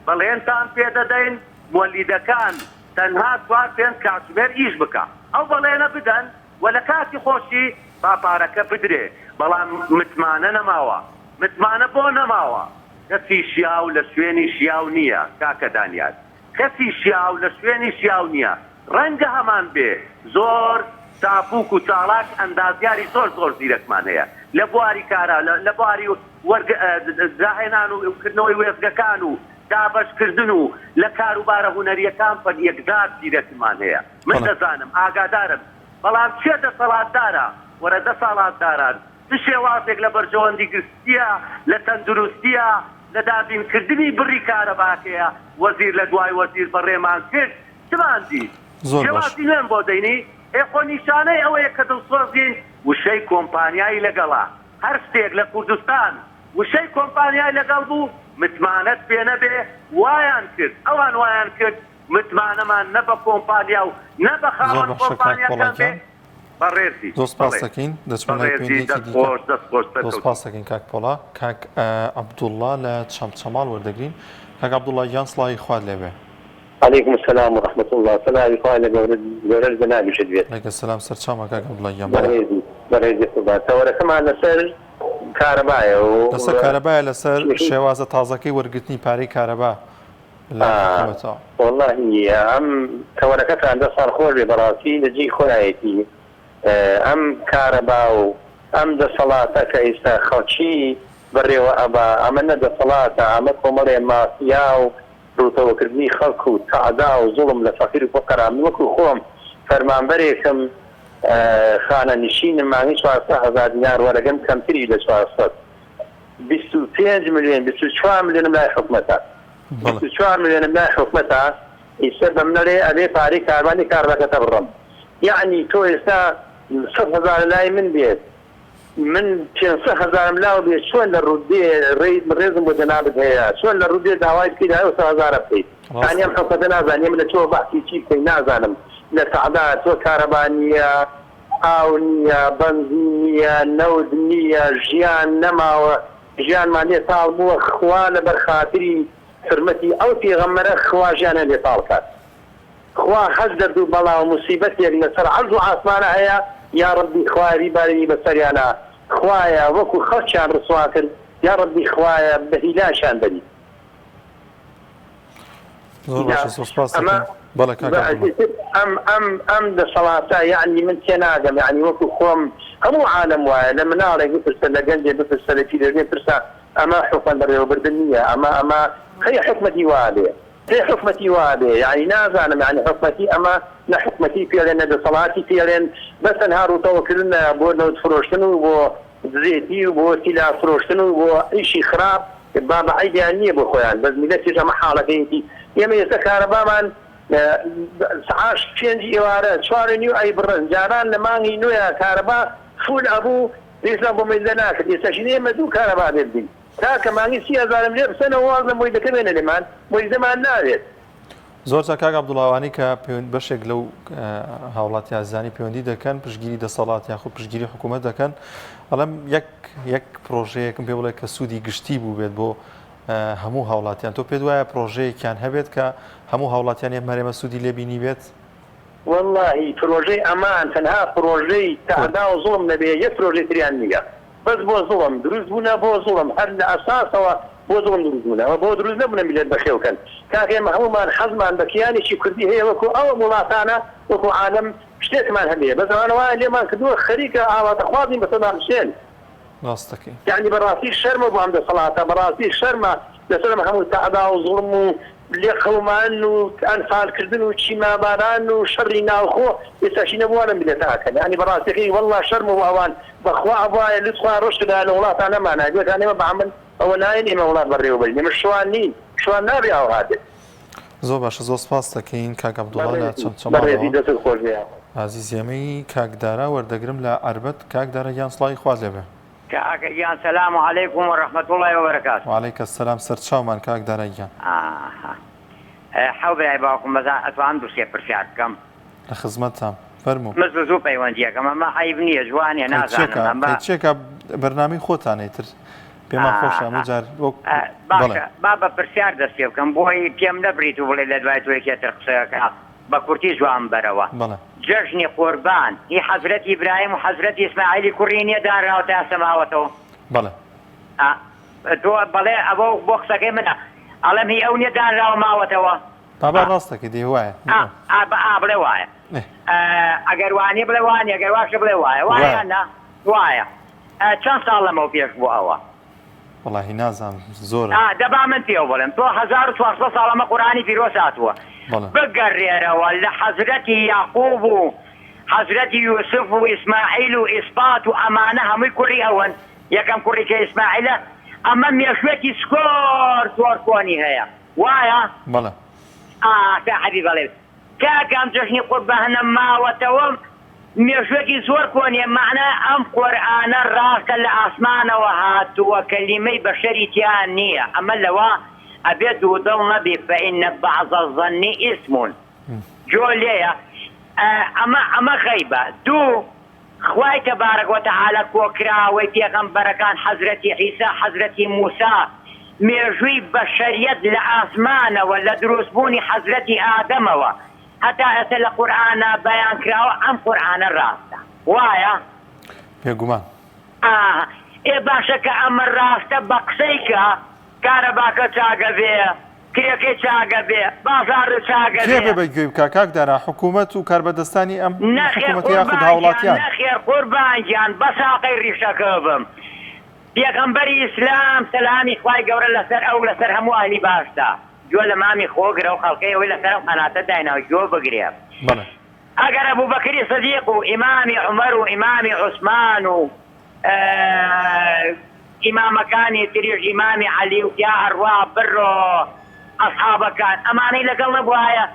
بڵێنتان پێدەدەین مۆلیدەکان تەنها چوار پێنج کاتژمێر ئیش بکە ئەو بەڵێنە بدەن و لە کاتی خۆشی با پارەکە بدرێ بەڵام متمانە نەماوە متمانە بۆ نەماوە کەسی شیاو لە شوێنی شیاو نییە کاکە دانیار کەسی شیاو لە شوێنی شیاو نییە ڕەنگە هەمان بێ زۆر تاپوک و چاڵاک ئەندازیاری زۆر زیرەکمان هەیە لە بواری کارا لە بواری داهێنان و کردنەوەی وێزگەکان و دابەشکردن و لە کاروبارە هونەریەکان پەر یەکدار زیرەکمان هەیە من دەزانم ئاگادارم بەڵام چێ دەسەڵاتدارە وەرە دەسەڵاتداران چ شێوازێک لە بەرژەوەندی گرستیە لە تەندروستیە لە دابینکردنی بڕی کارەباکەیە وەزیر لە دوای وەزیر بەڕێمان کرد چمان دی شێوازی نوێن بۆ دەینی خۆ نیشانەی ئەوەیە کە دڵسۆزین وشەی کۆمپانیایی لەگەڵا هەر شتێک لە کوردستان وشەی کۆمپانیای لەگەڵ بوو متمانەت پێ نەبێ وایان کرد ئەوان وایان کرد متمانەمان نە بە کۆمپانیا و نە بە خاوەن کۆمپانیاکان بێ بەڕێزی دۆسپاس دەکەین دەچمەلای پێنێکی دیکە دۆسپاس دەکەین کاک پۆڵا کاک عەبدوڵڵا لە چەمچەماڵ وەردەگرین کاک عەبدوڵڵا گیان سڵاوی خوات لێبێ عليكم السلام ورحمة الله سلام إخواني جورج بنابي شديد عليك السلام سر شامك عبد الله يا بريزي صباح تورا كمان لسر كهرباء لسر كهرباء لسر شوازة تازكي ورقتني باري كهرباء لا والله أم تورا كتا عند صار خور براسي نجي خلايتي أم كهرباء أم ده صلاة كيسا خوشي بري وأبا أم ند صلاة أم كمري مافياو ڕوتەوەکردنی خەڵک و تەعدا و زوڵم لە فەقیر و فەقەرا من وەکو خۆم فەرمانبەرێکم خانە نشینم مانگی 400,000 دینار وەرەگەم کەمتری لە 400 25 ملیۆن 24 ملیۆنم لای حکومەتە 24 ملیۆنم لای حکومەتە ئیستا بە منەڵێ ئەبێ پارەی کاروانی کارەکەتە بڕم یعنی تۆ ئێستا 100,000 لای من بێت من 500,000 لاو بێ چۆن لە ڕوودێ ڕێزم بۆ جەنابەت هەیە چۆن لە ڕوودێ داوای بکەیت 100,000 بکەیت تانیم حکومەتە نازانێ من لە تۆ بەحسی چی بکەی نازانم لە تەعدا تۆ کارەبا نییە ئاو نییە بەنزین نییە نەود نییە ژیان نەماوە ژیانمان لێ تاڵ بووە خوا لەبەر خاتری حرمەتی ئەو پێغەمبەرە خوا ژیانە لێ تاڵ کات خوا حەز دەردوو بەڵاو موسیبەتێک لەسەر عەرز و عاسمانە هەیە یا ربی خوای باری بەسەریانە خوایە وەکو خەڵکیان ڕسوا کرد یا ربی خوایە بە هیلاشان بەری ئەم دەسەڵاتە یعنی من تێناگەم یعنی وەکو خۆم هەموو عالم وایە لە مناڵێک بپرسە لە گەنجێ بپرسە لە پیرەژنێ پرسە ئەمە حکومەت بەڕێوەبردن نییە ئەمە هەیە حکومەتی وا بێ هەیە حکومەتی وا بێ یعنی نازانم یعنی حکومەتی ئەمە نە حکومەتی پێڵێن نە دەسەڵاتی پێڵێن بەس تەنها ڕوتەوەکردن بۆ نەوت فرۆشتن و بۆ زێتی و بۆ تیلا فرۆشتن و بۆ ئیشی خراپ با بە عیدیان نییە بۆ خۆیان بەس میلەتیش ئەمە حاڵەکەیەتی ئێمە ئێستا کارەبامان سعاش پێنجی ئێوارە 4:30 ئەی بڕن جاران لە مانگی نوێە کارەبا فول ئەبوو ئێستا بۆ مەیزە ناکرد ئێستاشین ئێمە دوو کارەبا بێت بین تاکە مانگی 30,000 لێ بسەنەوە واز لە مۆیدەکە بێنە لێمان مۆیزەمان ناوێت زۆر کاک عەبدوڵڵاوانی کە بەشێک لەو هاوڵاتی ئازانی پەیوەندی دەکەن پشتگیری دەسەڵات یاخود پشتگیری حکوومەت دەکەن ئەڵێم یەک پرۆژەیەکم پێ بڵێ کە سوودی گشتی بوو بێت بۆ هەموو هاوڵاتیان تۆ پێ وایە پرۆژەیەکیان هەبێت کە هەموو هاوڵاتیان مەرێمە سوودی لێبینی بێت والله پرۆژەی ئەمان تەنها پرۆژەی تەعدا و زوڵم نەبێ یەک پرۆژەی تریان نییە بەس بۆ زوڵم دروست بوونە بۆ زوڵم هەر لە ئەساسەوە بۆ زوڵم دروست بوونەوە بۆ دروست نەبوونە میلەت بەخێوکەن کاک ئێمە هەمومان حەزمان بە کیانێکی کوردی هەیە وەکو ئەو وڵاتانە وەکو عالەم شتێکمان هەبێ بەس ئەوانەوە لێمان کردووە خەریکە ئاواتەخوازین بە سەدام حوسێن ڕاستەکەی یعنی بەڕاستی شەرمە بۆ ئەم دەسەڵاتە بەڕاستی شەرمە لەسەر هەموو تەعدا و زوڵم و لێقەومان و ئەنفالکردن و چیماباران و شەڕی ناوخۆ ئێستاشی نەبووە لە میلەتاکەن ینی بەڕاستیەکەی وەڵڵا شەرم و ئەوان بەخوا ئەبوایە لوتخوا ڕۆشتدا لە وڵاتانەمانە گوێتان ئێمە بەعمل ئەوە ناین ئێمە وڵات بەڕێوەبەرین ئێمە شوان نین شوان نابێ ئەو هاتێت زۆر باشە زۆر سپاس دەکەین کاک عەبدوڵڵا لە چەمچەماڵەوە عزیزیەمەی کاکدارا وەردەگرم لە عەربەت کاکدارە گیان سڵاوی خوا لێبێ کاکەگیان سەلام عەلەیکوم وەڕەحمەت وڵڵاهی وەبەرەکاتوه وعەلەیکە سەلام سەرچاومان کاکدارە گیان حەو برای باوکم بەزان ئەتوانم دووسێ پرسیار بکەم لە خزمەتتان فەرموو مثل زوو پەیوەندیەکەم ئەمە عەیب نییە جوانیە نازانم چێکە بەرنامەی خۆتانەی تر پێمان خۆشە هەموو جار با بە پرسیار دەست پێ بکەم بۆی پێم نەبریت و بڵێ لە دوای توێکێتر قسەکە بە کورتی جوان بەرەوە جەژنی قوربان هی حەزرەتی ئیبراهیم و حەزرەتی ئیسماعیلی کوڕی نییە دانراوە تا سەماوەتەوە بەڵێ تۆ بەڵێ ئەوە بۆ قسەکەی منە ئەڵەم هی ئەو نییە دانراوە ماوەتەوە بابا ڕاستەکە دێ وایە بڵێ وایە ئەگەر وانێ بڵێ وانێ ئەگەر واشە بڵێ وایە وایە وایە چەند ساڵ لەمەوە پێش بوو ئەوە وەڵاهی نازانم زۆر دەبا من پێوە بڵێم تۆ 1400 ساڵەمە قورئانی پیرۆز هاتووە بگەڕێرەوە لە حەزرەتی یاعقوب و حەزرەتی یوسف و ئیسماعیل و ئیسبات و ئەمانە هەمووی کوڕی ئەوەن یەکەم کوڕی کە ئیسماعیلە ئەمە مێشوێکی سکۆر زۆر کۆنی هەیە وایە بەڵێ حەبی بەڵێ کاکەم جەژنی قوربانە ماوەتەوە مێژوێکی زۆر کۆنیە معنە ئەم قورئانە ڕاستە لە ئاسمانەوە هاتووە کەلیمەی بەشەری تیان نییە ئەمە لەوە ئەبێت دوودڵ نەبێ فەئینە بەعض الظەنی ئیسم جۆ لێیە ئەمە غەیبە دوو خوای تەبارەک وەتەعالە کۆکراوەی پێغەمبەرەکان حەزرەتی عیسا حەزرەتی موسا مێژووی بەشەریەت لە ئاسمانەوە لە دروستبوونی حەزرەتی ئادەمەوە هەتا ئێستا لە قورئانە بەیان کراوە ئەم قورئانە ڕاستە وایە پێگومان باشە کە ئەمە ڕاستە بە قسەی کە کارەباکە چاگە بێ کرێکەی چاگە بێ بازار چاگە بێ بەگوێ کاکدارا حکوومەت و کاربەدەستانی ئەم حکوومەتی یاخود هاوڵاتیان نەخێر قوربانگیان بە ساقەی ڕیشەکە بم پێغەمبەری ئیسلام سەلامی خوای گەورە لەسەر ئەو لەسەر هەموو ئاهلی باشدا گوێ لە مامی خۆگرە و خەڵکەی ئەوەی لەسەر ئەم قەناتە دایناوە گوێ بگرێ ئەگەر ئەبووبەکری سەدیق و ئیمامی عومەر و ئیمامی عوسمان و ئیمامەکانی تریش ئیمامی عەلی و یا هەروە بڕ و ئەسحابەکان ئەمانەی لەگەڵ نەبوایە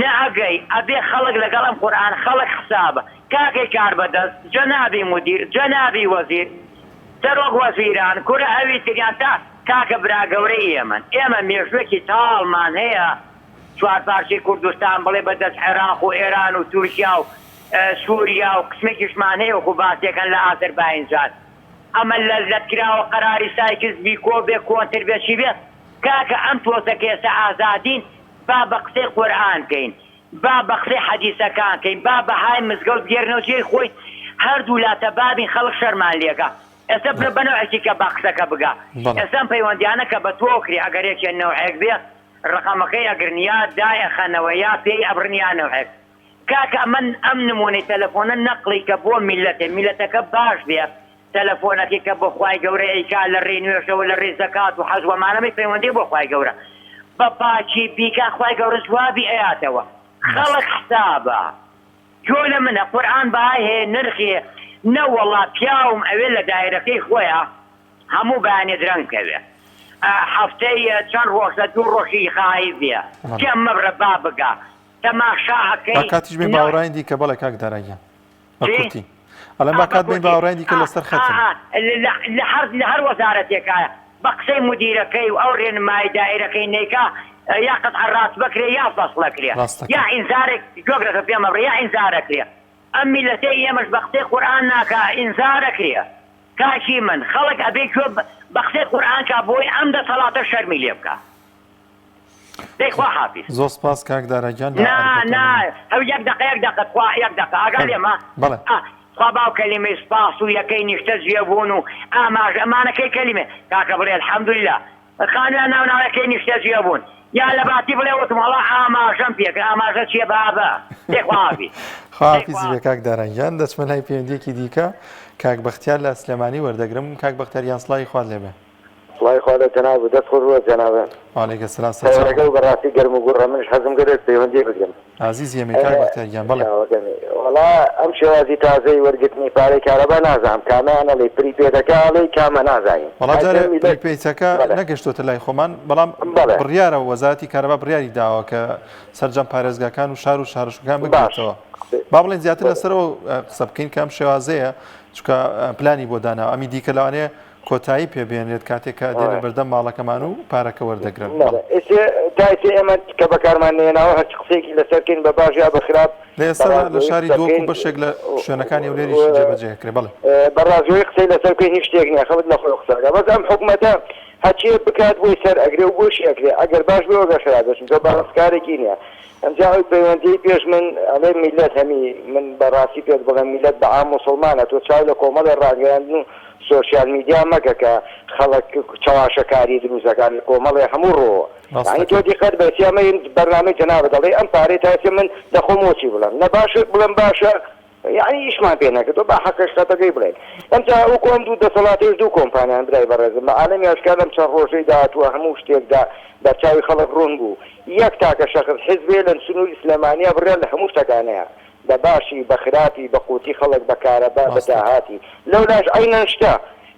نەئەگەی ئەبێ خەڵک لەگەڵ ئەم قورئان خەڵک حسابە کاکەی کاربەدەست جەنابی مودیر جەنابی وەزیر سەرۆک وەزیران کورە ئەوی تریان تا کاکە برا گەورەی ئێمە مێژوێکی تاڵمان هەیە چوار پارچەی کوردستان بڵێ بەدەست عێراق و ئێران و تورکیا و سووریا و قسمێکیشمان هەیە وەکو باسیەکەن لە ئازەربایجان ئەمە لەزەت کراوە قەراری سایکس بیکۆ بێ کۆنتر بێ چی بێت کاکە ئەم تۆسەکە ئێستا ئازادین با بە قسەی قورئان کەین با بە قسەی حەدیسەکان کەین با بەهای مزگەوت بگێرنەوە جێی خۆی هەردوو لاتە بابین خەڵک شەرمان لێگا ئێستا برە بەنەوەیەکی کە با قسەکە بگا ئێستا پەیوەندیانە کە بە تۆکری ئەگەر یەکێ نەوعێک بێ ڕقەمەکەی ئەگرنیا دایەخەنەوە یا پێی ئەبرنیا نەوعێک کاکە من ئەم نمونەی تەلەفۆنە نەقڵی کە بۆ میلەتەکە باش بێ تەلەفۆنەکەی کە بۆ خوای گەورە ئەیکا لە ڕێی نوێژەوە لە ڕێی زەکات و حەج وەمانەمەی پەیوەندی بۆ خوای گەورە بە پاچی بیکا خوای گەورە جوابی ئەیاتەوە خەڵک حسابە جۆ لە منە قورئان بەهای هەیە نرخێ نەوەڵا پیاوم ئەوێ لە دایرەکەی خۆیە هەموو بەیانێ درەنگکەوێ هەفتەی چەند ڕۆژە 2 ڕۆژی خایبیە کێم مەبرە با بگا تەماشاکەی کاتیش بێ باوەڕانی دیکە بەڵێ کاک داراییان بەکوتی ئەڵێن با کات بێ باوەڕانی دیکە لەسەر خەتن لە هەر وەزارەتێکایە بە قسەی مدیرەکەی و ئەو ڕێنمای دائیرەکەی نەیکا یا قەتع ڕاست بکرێ یا فەسڵەکرێ یا ئینزارێک گۆگرەکە پێمەبڕێ یا ئینزارەکرێ ئەم میلەتەی ئێمەش بە قسەی قورئان ناکا ئینزارەکرێ کاکی من خەڵک ئەبێ کوێ بە قسەی قورئان کا بۆی ئەم دەسەڵاتە شەرمی لێ بکە دەیخوا حافیز زۆر سپاس کاک دارەگیان ئەو یەک دقە خوا یەک دقە ئاگا لێمە خوا باو کەلیمەی سپاس و یەکەی نیشتە جێبوون و ئاماژ ئەمانەکەی کەلیمێ کاکە بڵێ الحەمدوللا خانوان ناوناوەکەی نیشتە جێبوون یا لە باتی بڵێ وتم وەڵا ئاماژەم پێکە ئاماژە چیە بابە دەیخوا حافیز خواحافیزی بێ کاک دارەگیان دەچمە لای پەیوەندیەکی دیکە کاک بەختیار لە سلێمانی وەردەگرم کاک بەختیاریان سڵاوی خوات لێبێ سڵاوی خوا لە جەناب دەست خۆش بووە جەنابە وعەلەیکە سەلام سەرەکە و بەڕاستی گەرم و گوڕە منش حەزم کرد پەیوەندی بگرم عزیزی ئێمە کاک بەختیاریان بەڵێ وەڵا ئەم شێوازی تازەی وەرگرتنی پارەی کارەبا نازانم کامیان ئەڵێ پریپێدەکە ئەڵێ کامە نازانین وەڵا جارێ پریپێدەکە نەگەشتۆتە لای خۆمان بەڵام بڕیارە وەزارەتی کارەبا بڕیاری داوە کە سەرجەم پارێزگاکان و شار و شارەشوەکان بگرێتەوە با بڵێن زیاتر لەسەرەوە قسە بکەین کە ئەم شێوازەیە چونکە پلانی بۆ داناوە ئەمی دیکە لەوانەیە کۆتایی پێبێنێت کاتێکە دێنە بەردەم ماڵەکەمان و پارەکە وەردەگرن تایسێ ئێمە کە بەکارمان نێناوە هەرچ قسێکی لەسەرکەین بە باش یا بە خراپ لێستا لە شاری دۆک و بەشێک لە شوێنەکانی ولێریش جێبەجێکرێ بەڵێ بەڕازۆی قسەی لەسەرکەی هیچ شتێک نییە خەوت لە خۆی قسەکە بەس ئەم حکومەتە هەچێ بکات بۆی سەر ئەگرێ و بۆشی ئەگرێ ئەگەر باش بێ وەگە خرا دەچن تۆ بەڕستکارێکی نییە ئەمجا ئەوی پەیوەندی پێش من ئەڵێ میلەت هەمی من بەڕاستی پێت بڵێم میلەت بە عام موسڵمانە تۆ چاو لە کۆمەڵی ڕاگەیاندن و سۆشیال میدیا مەکە کە خەڵک چاواشەکاری دروستەکان کۆمەڵێ هەموو ڕۆوە یعنی تۆ دیقەت بە سیامە بەرنامەی جەنابە دەڵێ ئەم پارەی تاسێ من دەخۆم وەچی بڵێم نە باشە بڵێم باشە یعنی ئیشمان پێ نەکرد تۆ بە حەقەش قەتەکەی بڵێن ئەمجا ئەو کۆم دوو دەسەڵاتێش دوو کۆمپانیان برای بەڕێزم بە عالەمی ئاشکار لەم چەند ڕۆژەی داهاتووە هەموو شتێکدا بەرچاوی خەڵک ڕوون بوو یەک تاکە شەخص حیزبێ لە سنووری ئیسلامانیە بڕێ لە هەموو شتەکانەیە بە باشی بە خراپی بە قوتی خەڵک بە کارەبا بە داهاتی لەولاش ئەینەن شتە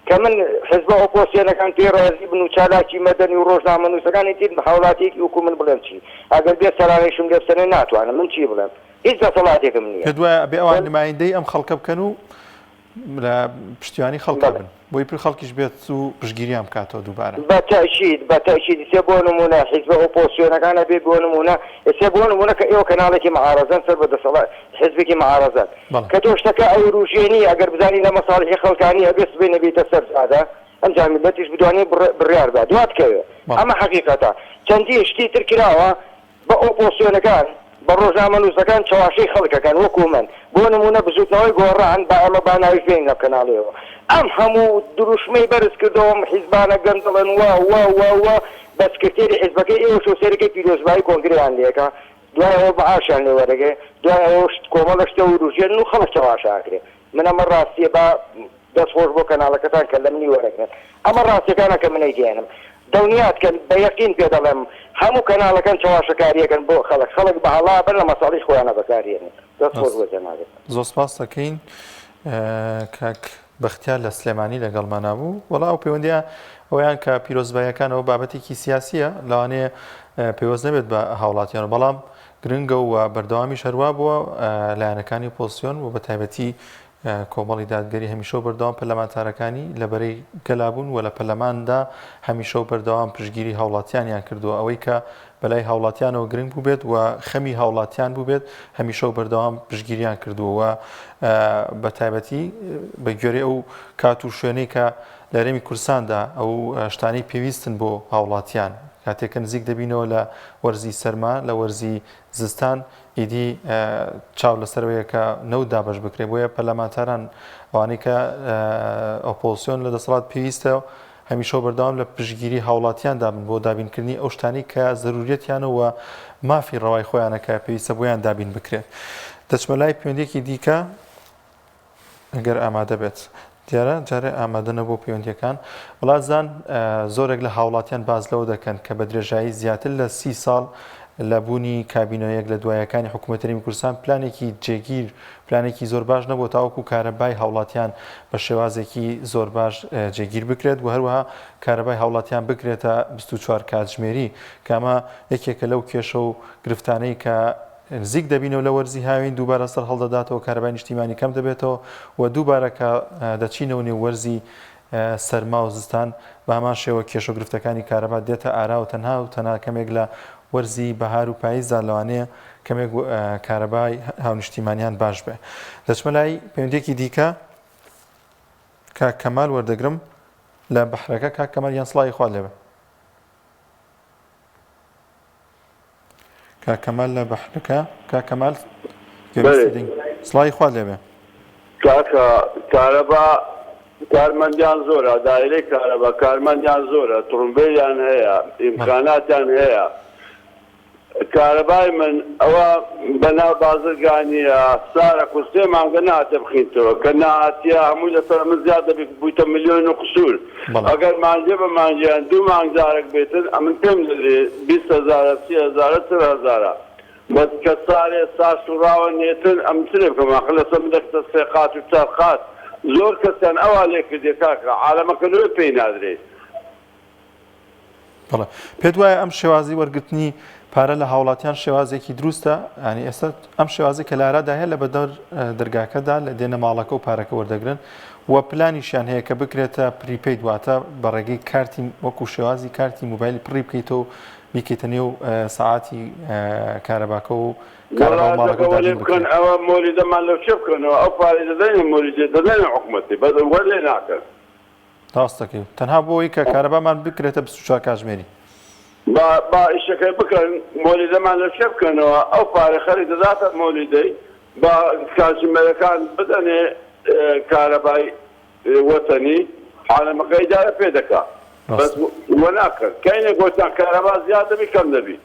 کە من حزبە ئۆپۆسیۆنەکان پێ ڕێزی بن و چالاکی مەدەنی و ڕۆژنامە نووسەکانی تر بە هاوڵاتێکی وکو من بڵێم چی ئەگەر بێت سەرانەیشم لێ بسەرێ ناتوانم من چی بڵێم هیچ دەسەڵاتێکم نییە کە دوایە بێ ئەوان نمایندەی ئەم خەڵکە بکەن و لە پشتیوانی خەڵکە بن بۆی پر خەڵکیش بێت و پشگیریان بکاتەوە دووبارە بە تەشید سێ بۆ نمونە حیزبە ئۆپۆسیۆنەکانە بێ بۆ نمونە سێ بۆ نمونە کە ئێوە کەناڵێکی معارەزەن سەر بە دەسەڵات حیزبێکی معارەزەن کە تۆ شتەکە ئەو ڕوژێنی ئەگەر بزانی لە مەساڵحی خەڵکانی هەبێ سبێ نەبێتە سەر زادە ئەمجا میلەتیش بدوانێ بڕیاردا دواتکەوێ ئەمە حەقیقەتە چەندی شتی تر کراوە بە ئۆپۆسیۆنەکان بە ڕۆژنامە نووسەکان چاواشەی خەڵکەکان وەکو من بۆ نمونە بزوتنەوەی گۆڕان بە ئەمە باناوی فێن لە کەناڵێەوە ئەم هەموو دروشمەی بەرز کردەوە حیزبانە گەندڵن وا بەسکرتێری حیزبەکەی ئێوە شۆسێرەکەی پیرۆزبایی کۆنگریان لێکە دوای ئەوە بەعاشیان لێ وەرەگێ دوای ئەوە کۆمەڵە شتە و ڕوژێن و خەڵک چاواشاکرێ من ئەمە ڕاستیە بە دەستخۆش بۆ کەناڵەکەتان کە لە منی وەرەگرن ئەمە ڕاستیەکانە کە منەی دێنم دڵنیات کە بە یەقین پێ دەڵێم هەموو کەناڵەکان چاواشەکاریەکەن بۆ خەڵک بەهەڵا بن لە مەساڵی خۆیانە بەکارێنن دەستخۆش بۆ جەنابێت زۆر سپاس دەکەین کاک بەختیار لە سلێمانی لەگەڵمان بوو وەڵا ئەو پەیوەندیە ئەویان کە پیرۆزباییەکانەوە بابەتێکی سیاسیە لەوانەیە پێوەست نەبێت بە هاوڵاتیان بەڵام گرنگە و بەردەوامی شەروا بووە لایەنەکانی ئۆپۆزیسیۆن و بە تایبەتی کۆمەڵی دادگەری هەمیشە و بەردەوام پەرلەمانتارەکانی لەبەرەی گەلابوون و لە پەرلەماندا هەمیشە و بەردەوام پشگیری هاوڵاتیانیان کردووە ئەوەی کە بەلای هاوڵاتیانەوە گرنگ بوو بێت و خەمی هاوڵاتیان بوو بێت هەمیشە و بەردەوام پشگیریان کردووە بە تایبەتی بە گوێرەی ئەو کات و شوێنەی کە لە هەرێمی کوردستاندا ئەو شتانەی پێویستن بۆ هاوڵاتیان کاتێکە نزیک دەبینەوە لە وەرزی سەرما لە وەرزی زستان ئیدی چاو لەسەرەوەیە کە نەودا بەش بکرێ بۆیە پەرلەمانتاران ئەوانەی کە ئۆپۆزیسیۆن لە دەسەڵات پێویستە هەمیشە بەردەوام لە پشگیری هاوڵاتیاندا بن بۆ دابینکردنی ئەو شتانی کە زەرورەتیانەوە مافی ڕەوای خۆیانەکە پێویستە بۆیان دابین بکرێت دەچمە لای پەیوەندیەکی دیکە ئەگەر ئامادە بێت دیارە جارێ ئامادە نەبوو پەیوەندیەکان وڵاتزان زۆرێک لە هاوڵاتیان باز لەوە دەکەن کە بە درێژایی زیاتر لە 30 ساڵ لە بوونی کابینەیەک لە دوایەکانی حکوومەت هەرێمی کوردستان پلانێکی جێگیر پلانێکی زۆر باش نەبوو تاوەکو کارەبای هاوڵاتیان بە شێوازێکی زۆر باش جێگیر بکرێت و هەروەها کارەبای هاوڵاتیان بکرێتە 24 کاتژمێری کامە یەکێکە لەو کێشە و گرفتانەی کە نزیک دەبینەوە لە وەرزی هاوین دووبارە سەر هەڵدەداتەوە کارەبای نیشتیمانی کەم دەبێتەوە و دووبارە کە دەچینەوە نێو وەرزی سەرما و زستان بە هەمان شێوە کێشە و گرفتەکانی کارەبا دێتە ئارا و تەنها کەمێک لە وەرزی بەهار و پاییزدا لەوانەیە کەمێک کارەبای هاونیشتیمانیان باش بێ. دەچمە لای پەیوەندێکی دیکە کاک کەمال وەردەگرم لە بەحرەکە. کاک کەمال یان سڵاوی خوا لێبێ. کاک کەمال لە بەحرەکە. کاک کەمال سڵاوی خوا لێبێ. کاکە کارەبا کارمەندیان زۆرە، دایرەی کارەبا کارمەندیان زۆرە، تڕومبەیان هەیە، ئیمکاناتیان هەیە. کارەبای من ئەوە بەناو بازرگانیە سارە کوستێ مانگە نهاتە بخینتەوە کە نهاتیە هەمووی لەسەر من زیاد دەبێت بوویتە ملیۆن و قسوور. ئەگەر مانجێ بە مانجیان دوو مانگزارێک بێتن ئەمن پێم دەدرێ 20,000 30,000 40,000 بەس کە سارێ ساس و ڕاوە نێتن ئەم چرێ بکەم ئاخر لەسەر بدەکتە سێ قات و چار قات زۆر کەسیان ئەوا لێ کردێ کاکە عالەمەکە لێ پێی نادرێت. بەڵێ پێت وایە ئەم شێوازی وەرگرتنی پارە لە هاوڵاتیان شێوازێکی دروستە؟ ینی ئێستا ئەم شێوازی کە لارەدا هەیە لە بەدەور دەرگاکەدا لە دێنە ماڵەکە و پارەکە وەردەگرن و پلانیشیان هەیە کە بکرێتە پریپەید واتە بە ڕێگەی کارتی وەکو شێوازی کارتی موبایل پڕی بکەیتەوە بیکەیتە نێو سەعاتی کارەباکە و بکەن ئەوە مۆری دەمان لەو چێ بکەنەوە ئەو پارەی دەدەین مۆری دەدەین حکوومەتی بەدەوەر لێ ناکەن. ڕاستەکەی تەنها بۆەوەی کە کارەبامان بکرێتە 24 کاتژمێری با ئیشەکەی بکەن مۆلی دەمان لە شێ بکەنەوە ئەو پارە خەری دەداتە مۆلی دەی با کاتژمێرەکان بدەنێ کارەبای وەتەنی عالەمەکەی دارە پێ دەکات بەس وە ناکەن کەینێک گۆتان کارەبا زیاد دەبی کەم دەبی.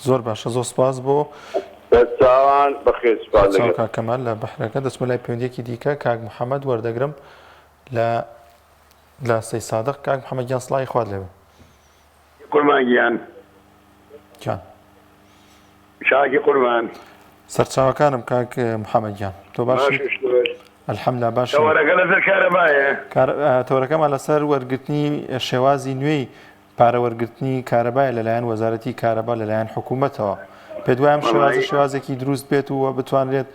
زۆر باشە زۆر سپاس بۆ چاوان بەخێر سپاس دەکەم. کاک کەمال لە بەحرەکە دەچمە لای پەیوەندێکی دیکە کاک محەممەد وەردەگرم لە سەی سادق. کاک محەممەد گیان سڵاوی خوا لێبێ. قوربان گیان شاکی قوربان سەرچاوەکانم کاک محەممەد گیان تۆ باشی؟ الحەمدوللا باشە. تەوەرەکە لەسەر کارەبایە؟ تەوەرەکەمان لەسەر وەرگرتنی شێوازی نوێی پارە وەرگرتنی کارەبایە لەلایەن وەزارەتی کارەبا لەلایەن حکوومەتەوە. پێت وایە ئەم شێوازێکی دروست بێت و بتوانرێت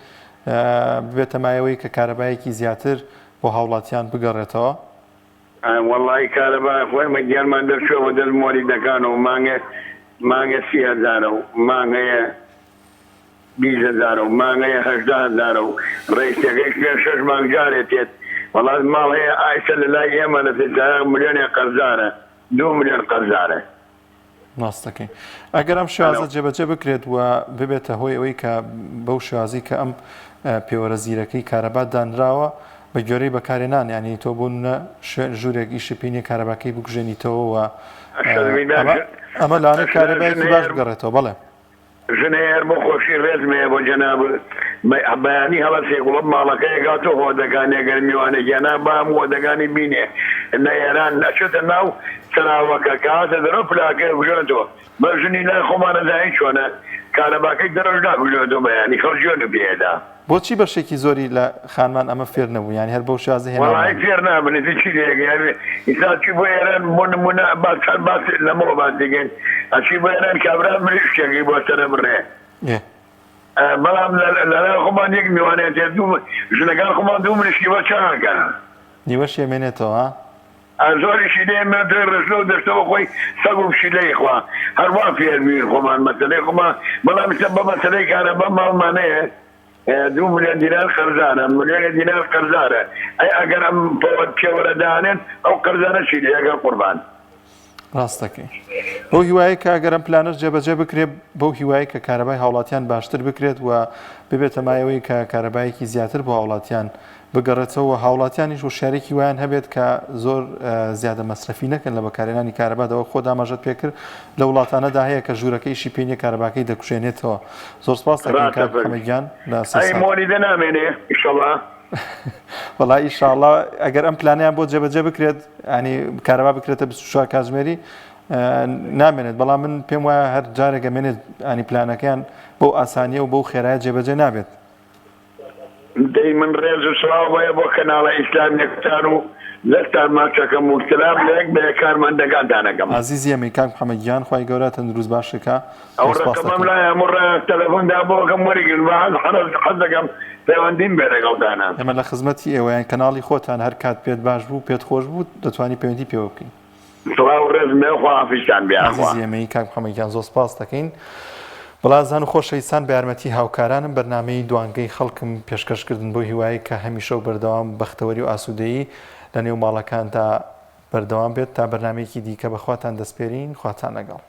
ببێتە مایەوەی کە کارەبایەکی زیاتر بۆ هاوڵاتیان بگەڕێتەوە. وەڵی کارەبا خۆی مەگیانمان دەرچۆوە دەست مۆری دەکانەوە مانگە 30,000 و مانگەیە 20,000 و مانگەیە 80,000 و ڕێکێکەی 6 مانگ جارێت تێت وەڵات ماڵ هەیە ئایسە لە لای ئێمە لە ملیۆنێ قەرزارە 2 ملیۆن قەرزارە. ڕاستەکەی ئەگەر ئەم شێوازە جێبەجێ بکرێت و ببێتە هۆی ئەوەی کە بەو شێوازی کە ئەم پێوەرە زیرەکەی کارەبا دانراوە بە گوێرەی بەکارێنان ینی تۆ بوونە ژوورێک ئیشپینی کارەباکەی بکوژێنیتەوە و ئەمە لاانە کارەبایەکی باش بگەڕێتەوە. بەڵێ ژنێر بۆ خۆشی ڕێزمەیە بۆ جەناب بەیانی هەڵەسێک وڵب ماڵەکەی گاتۆ هۆدەگانێ گەرمیوانە گیانا بام هۆدەگانی بینێ لە ئێران نەچێتە ناو سراوەکە کاتە دەرە پلاکەی بژێتەوە بە ژنی لای خۆمانەدایی چۆنە کارەباکەی دەرەش ناگوژێتەوە بەیانی خەڵجیۆنە بێدا. بۆچی بەشێکی زۆری لە خانمان ئەمە فێر نەبوو ینی هەر بەو شازە هێناوەڵی فێر نابنێت چی ئیساچی بۆ ئێران بۆ نمونە چەند باس لەمەوە باس دەگەن ئەچی بۆ ئێران کابرا مریشتێکی بۆ سەرە بڕێ بەڵام لەلای خۆمان یەک میوانێت دوو ژنەکان خۆمان دوو مریشکی بە چاکە نیوەش ێمێنێتەوە زۆریشی لێمە ڕژلە و دەستەوە خۆی سەگ و پشیلەی خوا هەروە فێربیر خۆمان مەسەلەی خۆمان بەڵام بە مەسەلەی کارەبا ماڵمانەیە 2 ملیۆن دینار قەرزانە ملیۆنی دینار قەرزارە ئەی ئەگەر ئەم پێوەرەدانێن ئەو قەرزانە چی لێ ئەگەر قوربان. ڕاستەکەی بۆ هیوایە کە ئەگەر ئەم پلانەش جێبەجێ بکرێت بەو هیوایە کە کارەبای هاوڵاتیان باشتر بکرێت و ببێتە مایەوەی کە کارەبایەکی زیاتر بۆ هاوڵاتیان بگەڕێتەوە هاوڵاتیانیش و شارێکی وایان هەبێت کە زۆر زیادە مەسرفی نەکەن لە بەکارێنانی کارەبادەوە خۆ داماژەت پێکرد لە وڵاتانەدا هەیە کە ژوورەکەی شیپینی کارەباکەی دەکوشێنێتەوە. زۆر سپاس دەکەین کاک محەممەدگیان لە مۆری دەنامێنێ ئیشەڵڵا وەڵای ئیشاڵڵا ئەگەر ئەم پلانیان بۆ جێبەجێ بکرێت ینی کارەبا بکرێتە 24 کاتژمێری نامێنێت بەڵام من پێم وایە هەر جارێک ئەمێنێت ئانی پلانەکەیان بۆ ئاسانیە و بەو خێرایە جێبەجێ نابێت. دەی من ڕێز و سڵاو بۆیە بۆ کەناڵە ئیسلامیەکتان و لەستان ماچەکەم و سلام لەیەک بە کارمەندەکانتانەکەم. عزیزی ئەمەی کاک محەممەدگیان خوای گەورە تەندروست باشەکە ئەو ڕقمم لای هەموو تەلەفۆندا بۆکەم وەرگرت حەز دەکەم پەیوەندیم بێ لەگەڵتانە. ئێمە لە خزمەتی ئێوەیان کەناڵی خۆتان هەر کات پێت باش بوو پێت خۆش بوو دەتوانی پەیوەندی پێوە بکەین. سڵاو ڕێز مێ خواحافیزتان بێ. عزیزی ئەمەی کاک محەممەدگیان زۆر سپاس دەکەین. بەڵازان و خۆشەویستان بە یارمەتی هاوکارانم بەرنامەی دوانگەی خەڵکم پێشکەشکردن بۆ هیوایی کە هەمیشە و بەردەوام بەختەوەری و ئاسوودەیی لە نێو ماڵەکاندا بەردەوام بێت تا بەرنامەیەکی دیکە بەخواتان دەسپێرین خواتان لەگەڵ.